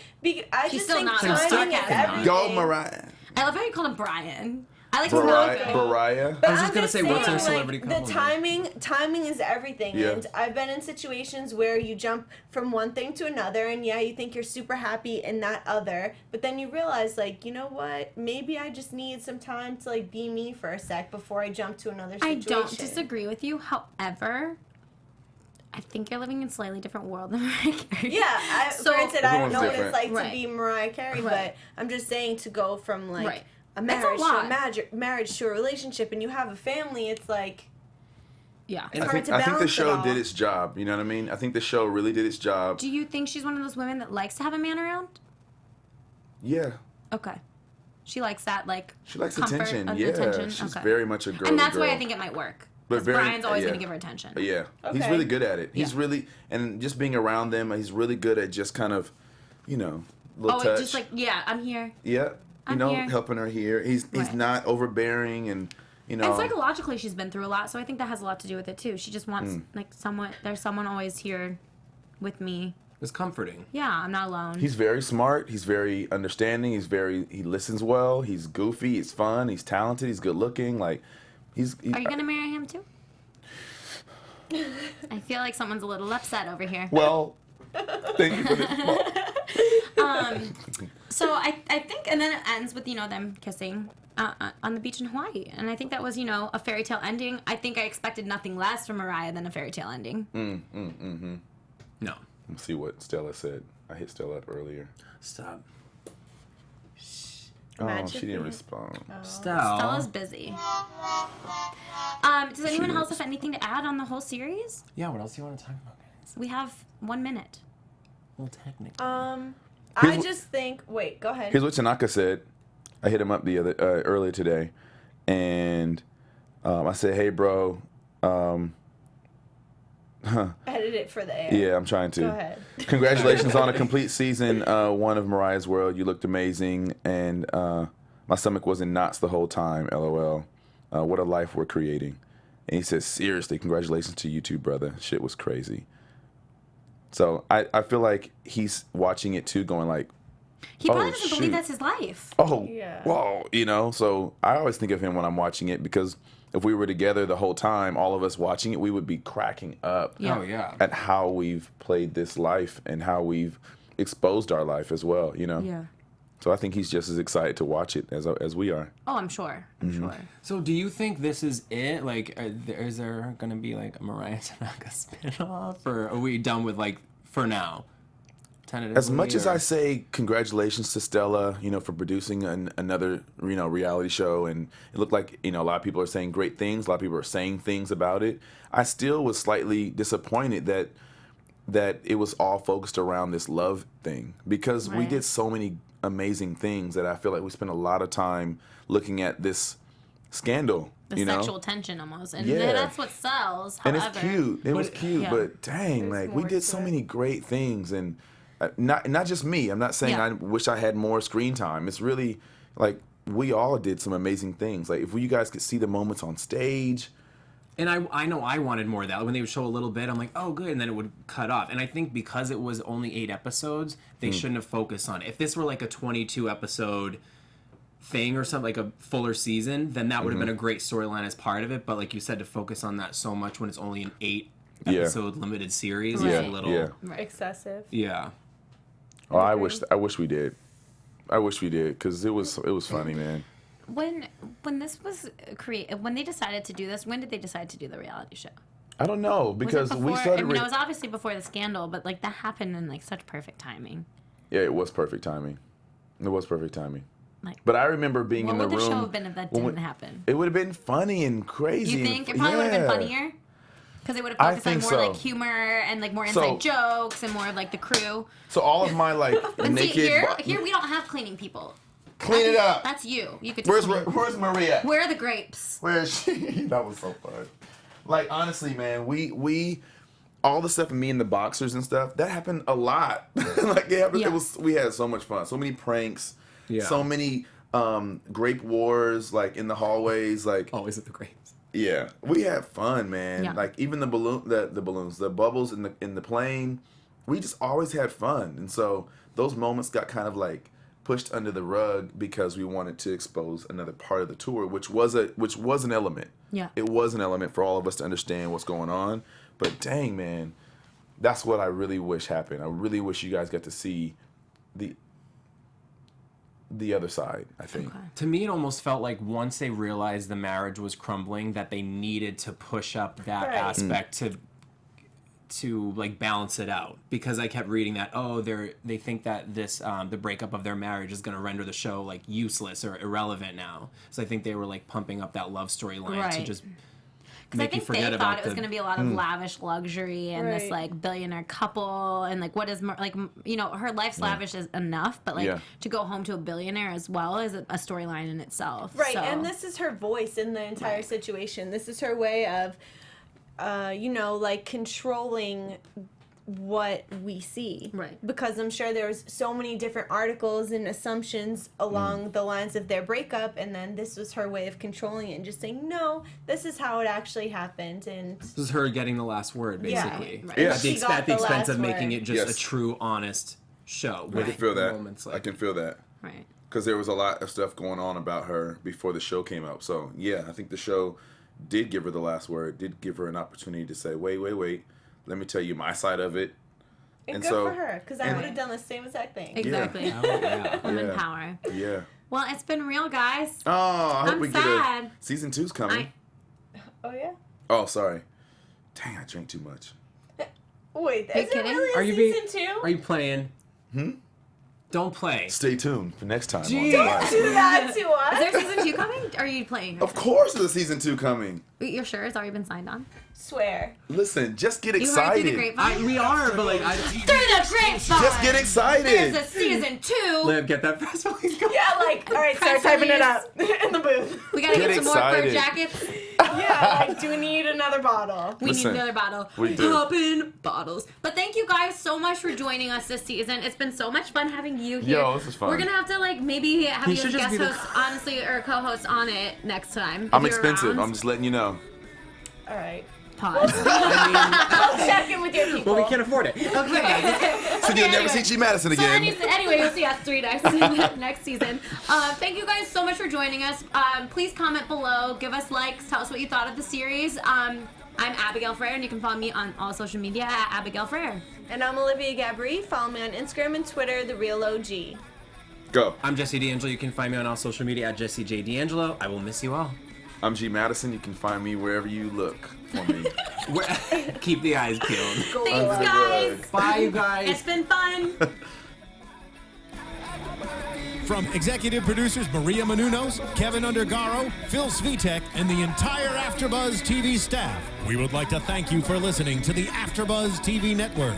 [SPEAKER 3] I
[SPEAKER 1] She's
[SPEAKER 3] just
[SPEAKER 1] still
[SPEAKER 3] think
[SPEAKER 1] not.
[SPEAKER 4] She's
[SPEAKER 3] timing is
[SPEAKER 4] sarcasm.
[SPEAKER 3] everything.
[SPEAKER 5] Go Mariah.
[SPEAKER 1] I love how you call him Brian. I like
[SPEAKER 5] Mariah.
[SPEAKER 1] Tanaka.
[SPEAKER 5] Mariah.
[SPEAKER 3] But
[SPEAKER 4] I was just
[SPEAKER 3] I'm
[SPEAKER 4] gonna say, what's
[SPEAKER 3] saying,
[SPEAKER 4] our celebrity
[SPEAKER 3] the
[SPEAKER 4] compliment?
[SPEAKER 3] timing is everything.
[SPEAKER 5] Yeah.
[SPEAKER 3] And I've been in situations where you jump from one thing to another, and yeah, you think you're super happy in that other, but then you realize, like, you know what? Maybe I just need some time to, like, be me for a sec before I jump to another
[SPEAKER 1] I
[SPEAKER 3] situation.
[SPEAKER 1] don't disagree with you. However, I think you're living in a slightly different world than Mariah Carey.
[SPEAKER 3] Yeah,
[SPEAKER 1] So-
[SPEAKER 3] granted, I don't
[SPEAKER 5] Everyone's
[SPEAKER 3] know what
[SPEAKER 5] different.
[SPEAKER 3] it's like
[SPEAKER 1] Right.
[SPEAKER 3] to be Mariah Carey,
[SPEAKER 1] Right.
[SPEAKER 3] but I'm just saying to go from, like,
[SPEAKER 1] Right.
[SPEAKER 3] a
[SPEAKER 1] That's a
[SPEAKER 3] marriage to
[SPEAKER 1] lot.
[SPEAKER 3] marriage to a relationship, and you have a family, it's like,
[SPEAKER 1] Yeah.
[SPEAKER 3] it's
[SPEAKER 5] I
[SPEAKER 3] hard
[SPEAKER 5] think,
[SPEAKER 3] to
[SPEAKER 5] I think the
[SPEAKER 3] balance it
[SPEAKER 5] show
[SPEAKER 3] all.
[SPEAKER 5] did its job. You know what I mean? I think the show really did its job.
[SPEAKER 1] Do you think she's one of those women that likes to have a man around?
[SPEAKER 5] Yeah.
[SPEAKER 1] Okay. She likes that, like,
[SPEAKER 5] She likes
[SPEAKER 1] comfort
[SPEAKER 5] attention.
[SPEAKER 1] of
[SPEAKER 5] Yeah.
[SPEAKER 1] attention.
[SPEAKER 5] She's
[SPEAKER 1] Okay.
[SPEAKER 5] very much a girl.
[SPEAKER 1] And that's
[SPEAKER 5] girl.
[SPEAKER 1] why I think it might work.
[SPEAKER 5] But
[SPEAKER 1] 'Cause
[SPEAKER 5] very-
[SPEAKER 1] Brian's always
[SPEAKER 5] yeah.
[SPEAKER 1] going to give her attention.
[SPEAKER 5] Yeah. He's
[SPEAKER 3] Okay.
[SPEAKER 5] really good at it. He's
[SPEAKER 1] Yeah.
[SPEAKER 5] really, and just being around them, he's really good at just kind of, little
[SPEAKER 1] Oh,
[SPEAKER 5] touch.
[SPEAKER 1] just like, yeah, I'm here.
[SPEAKER 5] Yeah.
[SPEAKER 1] I'm here.
[SPEAKER 5] Helping her here. He's
[SPEAKER 1] Right.
[SPEAKER 5] not overbearing and,
[SPEAKER 1] And psychologically, she's been through a lot, so I think that has a lot to do with it too. She just wants like there's someone always here with me.
[SPEAKER 4] It's comforting.
[SPEAKER 1] Yeah, I'm not alone.
[SPEAKER 5] He's very smart. He's very understanding. He listens well. He's goofy. He's fun. He's talented. He's good looking. Like,
[SPEAKER 1] Are you gonna marry him too? I feel like someone's a little upset over here.
[SPEAKER 5] Well, thank you for this.
[SPEAKER 1] So I think, and then it ends with, them kissing on the beach in Hawaii. And I think that was, a fairy tale ending. I think I expected nothing less from Mariah than a fairy tale ending.
[SPEAKER 4] No.
[SPEAKER 5] Let's see what Stella said. I hit Stella up earlier.
[SPEAKER 4] Stop.
[SPEAKER 5] Oh, she didn't respond.
[SPEAKER 1] Stella's busy. Does anyone else have anything to add on the whole series?
[SPEAKER 4] Yeah, what else do you want to talk about, guys?
[SPEAKER 1] We have 1 minute.
[SPEAKER 4] Well, technically.
[SPEAKER 3] I just think. Wait, go ahead.
[SPEAKER 5] Here's what Tanaka said. I hit him up earlier today, and I said, "Hey, bro."
[SPEAKER 3] Edit it for the air.
[SPEAKER 5] Yeah, I'm trying to.
[SPEAKER 3] Go ahead.
[SPEAKER 5] Congratulations on a complete season 1 of Mariah's World. You looked amazing, and my stomach was in knots the whole time. LOL. What a life we're creating. And he says, seriously, congratulations to you too, brother. Shit was crazy. So I feel like he's watching it too, going like,
[SPEAKER 1] He probably
[SPEAKER 5] oh,
[SPEAKER 1] doesn't
[SPEAKER 5] shoot.
[SPEAKER 1] believe that's his life.
[SPEAKER 5] Oh,
[SPEAKER 3] Yeah.
[SPEAKER 5] whoa, So I always think of him when I'm watching it, because if we were together the whole time, all of us watching it, we would be cracking up
[SPEAKER 1] Yeah.
[SPEAKER 4] Oh, yeah.
[SPEAKER 5] at how we've played this life and how we've exposed our life as well,
[SPEAKER 1] Yeah.
[SPEAKER 5] So I think he's just as excited to watch it as we are.
[SPEAKER 1] Oh, I'm sure. I'm sure.
[SPEAKER 4] So do you think this is it? Like, is there going to be, like, a Mariah Tanaka spinoff? Or are we done with, like, for now? Tentatively,
[SPEAKER 5] As much as I say congratulations to Stella, for producing another, reality show, and it looked like, a lot of people are saying great things, a lot of people are saying things about it, I still was slightly disappointed that it was all focused around this love thing, because we
[SPEAKER 1] Right.
[SPEAKER 5] did so many amazing things that I feel like we spent a lot of time looking at this scandal,
[SPEAKER 1] The sexual tension almost. And
[SPEAKER 5] Yeah.
[SPEAKER 1] that's what sells.
[SPEAKER 5] and
[SPEAKER 1] However,
[SPEAKER 5] it's cute. It was cute,
[SPEAKER 1] yeah.
[SPEAKER 5] but dang,
[SPEAKER 3] There's
[SPEAKER 5] like we
[SPEAKER 3] more
[SPEAKER 5] did
[SPEAKER 3] to
[SPEAKER 5] so
[SPEAKER 3] it.
[SPEAKER 5] many great things, and not just me. I'm not saying
[SPEAKER 1] Yeah.
[SPEAKER 5] I wish I had more screen time. It's really like we all did some amazing things. Like if you guys could see the moments on stage.
[SPEAKER 4] And I know I wanted more of that. When they would show a little bit, I'm like, oh, good. And then it would cut off. And I think because it was only 8 episodes, they shouldn't have focused on it. If this were like a 22-episode thing or something, like a fuller season, then that would have been a great storyline as part of it. But like you said, to focus on that so much when it's only an 8-episode limited series is a
[SPEAKER 1] Right.
[SPEAKER 4] little...
[SPEAKER 5] Yeah.
[SPEAKER 3] Excessive.
[SPEAKER 4] Yeah.
[SPEAKER 5] Oh, I wish we did. I wish we did, because it was funny, man.
[SPEAKER 1] When this was created, when they decided to do this, when did they decide to do the reality show?
[SPEAKER 5] I don't know,
[SPEAKER 1] Was
[SPEAKER 5] because
[SPEAKER 1] it
[SPEAKER 5] we
[SPEAKER 1] before?
[SPEAKER 5] started.
[SPEAKER 1] I mean, it was obviously before the scandal, but like that happened in like such perfect timing.
[SPEAKER 5] Yeah, it was perfect timing. It was perfect timing.
[SPEAKER 1] Like,
[SPEAKER 5] But I remember being
[SPEAKER 1] what
[SPEAKER 5] in the
[SPEAKER 1] would the
[SPEAKER 5] room.
[SPEAKER 1] show have been if that
[SPEAKER 5] when
[SPEAKER 1] didn't happen?
[SPEAKER 5] It would have been funny and crazy.
[SPEAKER 1] You think it probably would have been funnier? Because it would have
[SPEAKER 5] I
[SPEAKER 1] focused on
[SPEAKER 5] think
[SPEAKER 1] more
[SPEAKER 5] so.
[SPEAKER 1] like humor and like more inside jokes and more of like the crew.
[SPEAKER 5] So all of my like
[SPEAKER 1] And
[SPEAKER 5] naked.
[SPEAKER 1] see, here we don't have cleaning people.
[SPEAKER 5] Clean it up.
[SPEAKER 1] That's you. You could.
[SPEAKER 5] Where's
[SPEAKER 1] just clean.
[SPEAKER 5] Where's Maria?
[SPEAKER 1] Where are the grapes?
[SPEAKER 5] Where is she? That was so fun. Like honestly, man, we all the stuff with me and the boxers and stuff that happened a lot. Like it happened.
[SPEAKER 1] Yeah.
[SPEAKER 5] We had so much fun. So many pranks.
[SPEAKER 4] Yeah.
[SPEAKER 5] So many grape wars like in the hallways. Like
[SPEAKER 4] Always at the grapes.
[SPEAKER 5] yeah, we had fun, man.
[SPEAKER 1] Yeah.
[SPEAKER 5] Like even the balloons, the bubbles in the plane. We just always had fun, and so those moments got kind of like pushed under the rug because we wanted to expose another part of the tour, which was an element.
[SPEAKER 1] Yeah.
[SPEAKER 5] It was an element for all of us to understand what's going on. But dang, man, that's what I really wish happened. I really wish you guys got to see the other side, I think.
[SPEAKER 1] Okay.
[SPEAKER 4] To me, it almost felt like once they realized the marriage was crumbling, that they needed to push up that
[SPEAKER 3] Right.
[SPEAKER 4] aspect to like balance it out, because I kept reading that they think that this the breakup of their marriage is going to render the show like useless or irrelevant now. So I think they were like pumping up that love storyline to
[SPEAKER 1] Right.
[SPEAKER 4] just
[SPEAKER 1] Because I
[SPEAKER 4] make you
[SPEAKER 1] think
[SPEAKER 4] forget
[SPEAKER 1] they
[SPEAKER 4] about
[SPEAKER 1] thought it was going to be a lot of lavish luxury and this
[SPEAKER 3] Right.
[SPEAKER 1] like billionaire couple and like what is her life's lavish is enough, but like
[SPEAKER 5] Yeah.
[SPEAKER 1] to go home to a billionaire as well is a storyline in itself.
[SPEAKER 3] Right,
[SPEAKER 1] So,
[SPEAKER 3] and this is her voice in the entire situation. This is her way of, like controlling what we see.
[SPEAKER 1] Right.
[SPEAKER 3] Because I'm sure there's so many different articles and assumptions along the lines of their breakup, and then this was her way of controlling it and just saying, no, this is how it actually happened. And
[SPEAKER 4] This is her getting the last word, basically.
[SPEAKER 1] Right.
[SPEAKER 5] Yeah.
[SPEAKER 4] At the,
[SPEAKER 3] She got
[SPEAKER 4] at the
[SPEAKER 3] the
[SPEAKER 4] expense of
[SPEAKER 3] last
[SPEAKER 4] making
[SPEAKER 3] word.
[SPEAKER 4] it just
[SPEAKER 5] Yes.
[SPEAKER 4] a true, honest show.
[SPEAKER 5] I can feel that.
[SPEAKER 4] Moments
[SPEAKER 5] I can feel that.
[SPEAKER 1] Right.
[SPEAKER 5] Because there was a lot of stuff going on about her before the show came out. So, yeah, I think the show did give her the last word, did give her an opportunity to say, wait, let me tell you my side of it.
[SPEAKER 3] And
[SPEAKER 5] And
[SPEAKER 3] good
[SPEAKER 5] so-
[SPEAKER 3] for her, because I
[SPEAKER 5] and-
[SPEAKER 3] would have done the same exact thing.
[SPEAKER 1] Exactly.
[SPEAKER 4] Oh, yeah.
[SPEAKER 1] Woman
[SPEAKER 5] Yeah.
[SPEAKER 1] power.
[SPEAKER 5] Yeah.
[SPEAKER 1] Well, it's been real, guys.
[SPEAKER 5] Oh, I hope
[SPEAKER 1] I'm
[SPEAKER 5] we get
[SPEAKER 1] sad.
[SPEAKER 5] a season 2's coming.
[SPEAKER 3] Oh, yeah?
[SPEAKER 5] Oh, sorry. Dang, I drank too much.
[SPEAKER 3] Wait,
[SPEAKER 1] Are you
[SPEAKER 3] is it
[SPEAKER 1] kidding?
[SPEAKER 3] really
[SPEAKER 4] Are
[SPEAKER 3] a
[SPEAKER 4] you
[SPEAKER 3] season
[SPEAKER 4] being?
[SPEAKER 3] 2?
[SPEAKER 4] Are you playing? Don't play.
[SPEAKER 5] Stay tuned for next time. on
[SPEAKER 4] Jeez.
[SPEAKER 5] The Live.
[SPEAKER 3] Do that to
[SPEAKER 1] Is
[SPEAKER 3] us?
[SPEAKER 1] there season 2 coming? Are you playing?
[SPEAKER 5] Of course, there's a season 2 coming.
[SPEAKER 1] You're sure it's already been signed on?
[SPEAKER 3] Swear.
[SPEAKER 5] Listen, just get
[SPEAKER 1] You heard through the
[SPEAKER 5] excited.
[SPEAKER 1] grapevine?
[SPEAKER 4] We are, but like,
[SPEAKER 1] Through the grapevine!
[SPEAKER 5] Just get
[SPEAKER 1] There's
[SPEAKER 5] excited.
[SPEAKER 1] a season 2!
[SPEAKER 4] Liv, get that press release going.
[SPEAKER 3] Yeah, like, all right, start
[SPEAKER 1] Press
[SPEAKER 3] typing it
[SPEAKER 1] release.
[SPEAKER 3] up in the booth.
[SPEAKER 1] We gotta
[SPEAKER 5] Get
[SPEAKER 1] get some more fur
[SPEAKER 5] excited.
[SPEAKER 1] jackets.
[SPEAKER 3] Yeah, like, do we need another bottle?
[SPEAKER 1] We
[SPEAKER 5] Listen,
[SPEAKER 1] need another bottle.
[SPEAKER 5] we do.
[SPEAKER 1] Poppin' bottles. But thank you guys so much for joining us this season. It's been so much fun having you here.
[SPEAKER 5] Yo, this is fun.
[SPEAKER 1] We're gonna have to like maybe have
[SPEAKER 4] He
[SPEAKER 1] you as
[SPEAKER 4] should just
[SPEAKER 1] guest
[SPEAKER 4] be the-
[SPEAKER 1] host, honestly, or co-host on it next time.
[SPEAKER 5] I'm
[SPEAKER 1] if you're
[SPEAKER 5] expensive.
[SPEAKER 1] around.
[SPEAKER 5] I'm just letting you know.
[SPEAKER 3] All right.
[SPEAKER 1] Pause.
[SPEAKER 3] I'll check in with your people.
[SPEAKER 4] Well, we can't afford it.
[SPEAKER 1] Okay.
[SPEAKER 5] So you'll never
[SPEAKER 1] anyway.
[SPEAKER 5] see G Madison
[SPEAKER 1] So
[SPEAKER 5] again.
[SPEAKER 1] anyway, you'll see us 3 next season. Thank you guys so much for joining us. Please comment below, give us likes, tell us what you thought of the series. I'm Abigail Fraher, and you can follow me on all social media at Abigail Fraher.
[SPEAKER 3] And I'm Olivia Gabaree. Follow me on Instagram and Twitter, The Real OG.
[SPEAKER 5] Go.
[SPEAKER 4] I'm Jesse D'Angelo. You can find me on all social media at Jesse J. D'Angelo. I will miss you all.
[SPEAKER 5] I'm G Madison. You can find me wherever you look for me.
[SPEAKER 4] Keep the eyes peeled.
[SPEAKER 1] Thanks, guys.
[SPEAKER 4] Bye, you guys.
[SPEAKER 1] It's been fun.
[SPEAKER 2] From executive producers Maria Menounos, Kevin Undergaro, Phil Svitek, and the entire AfterBuzz TV staff, we would like to thank you for listening to the AfterBuzz TV network.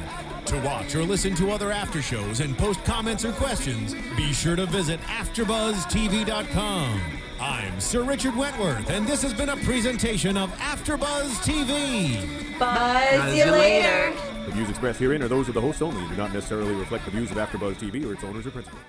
[SPEAKER 2] To watch or listen to other after shows and post comments or questions, be sure to visit AfterBuzzTV.com. I'm Sir Richard Wentworth, and this has been a presentation of AfterBuzz TV.
[SPEAKER 3] Buzz you later.
[SPEAKER 6] The views expressed herein are those of the hosts only and do not necessarily reflect the views of AfterBuzz TV or its owners or principals.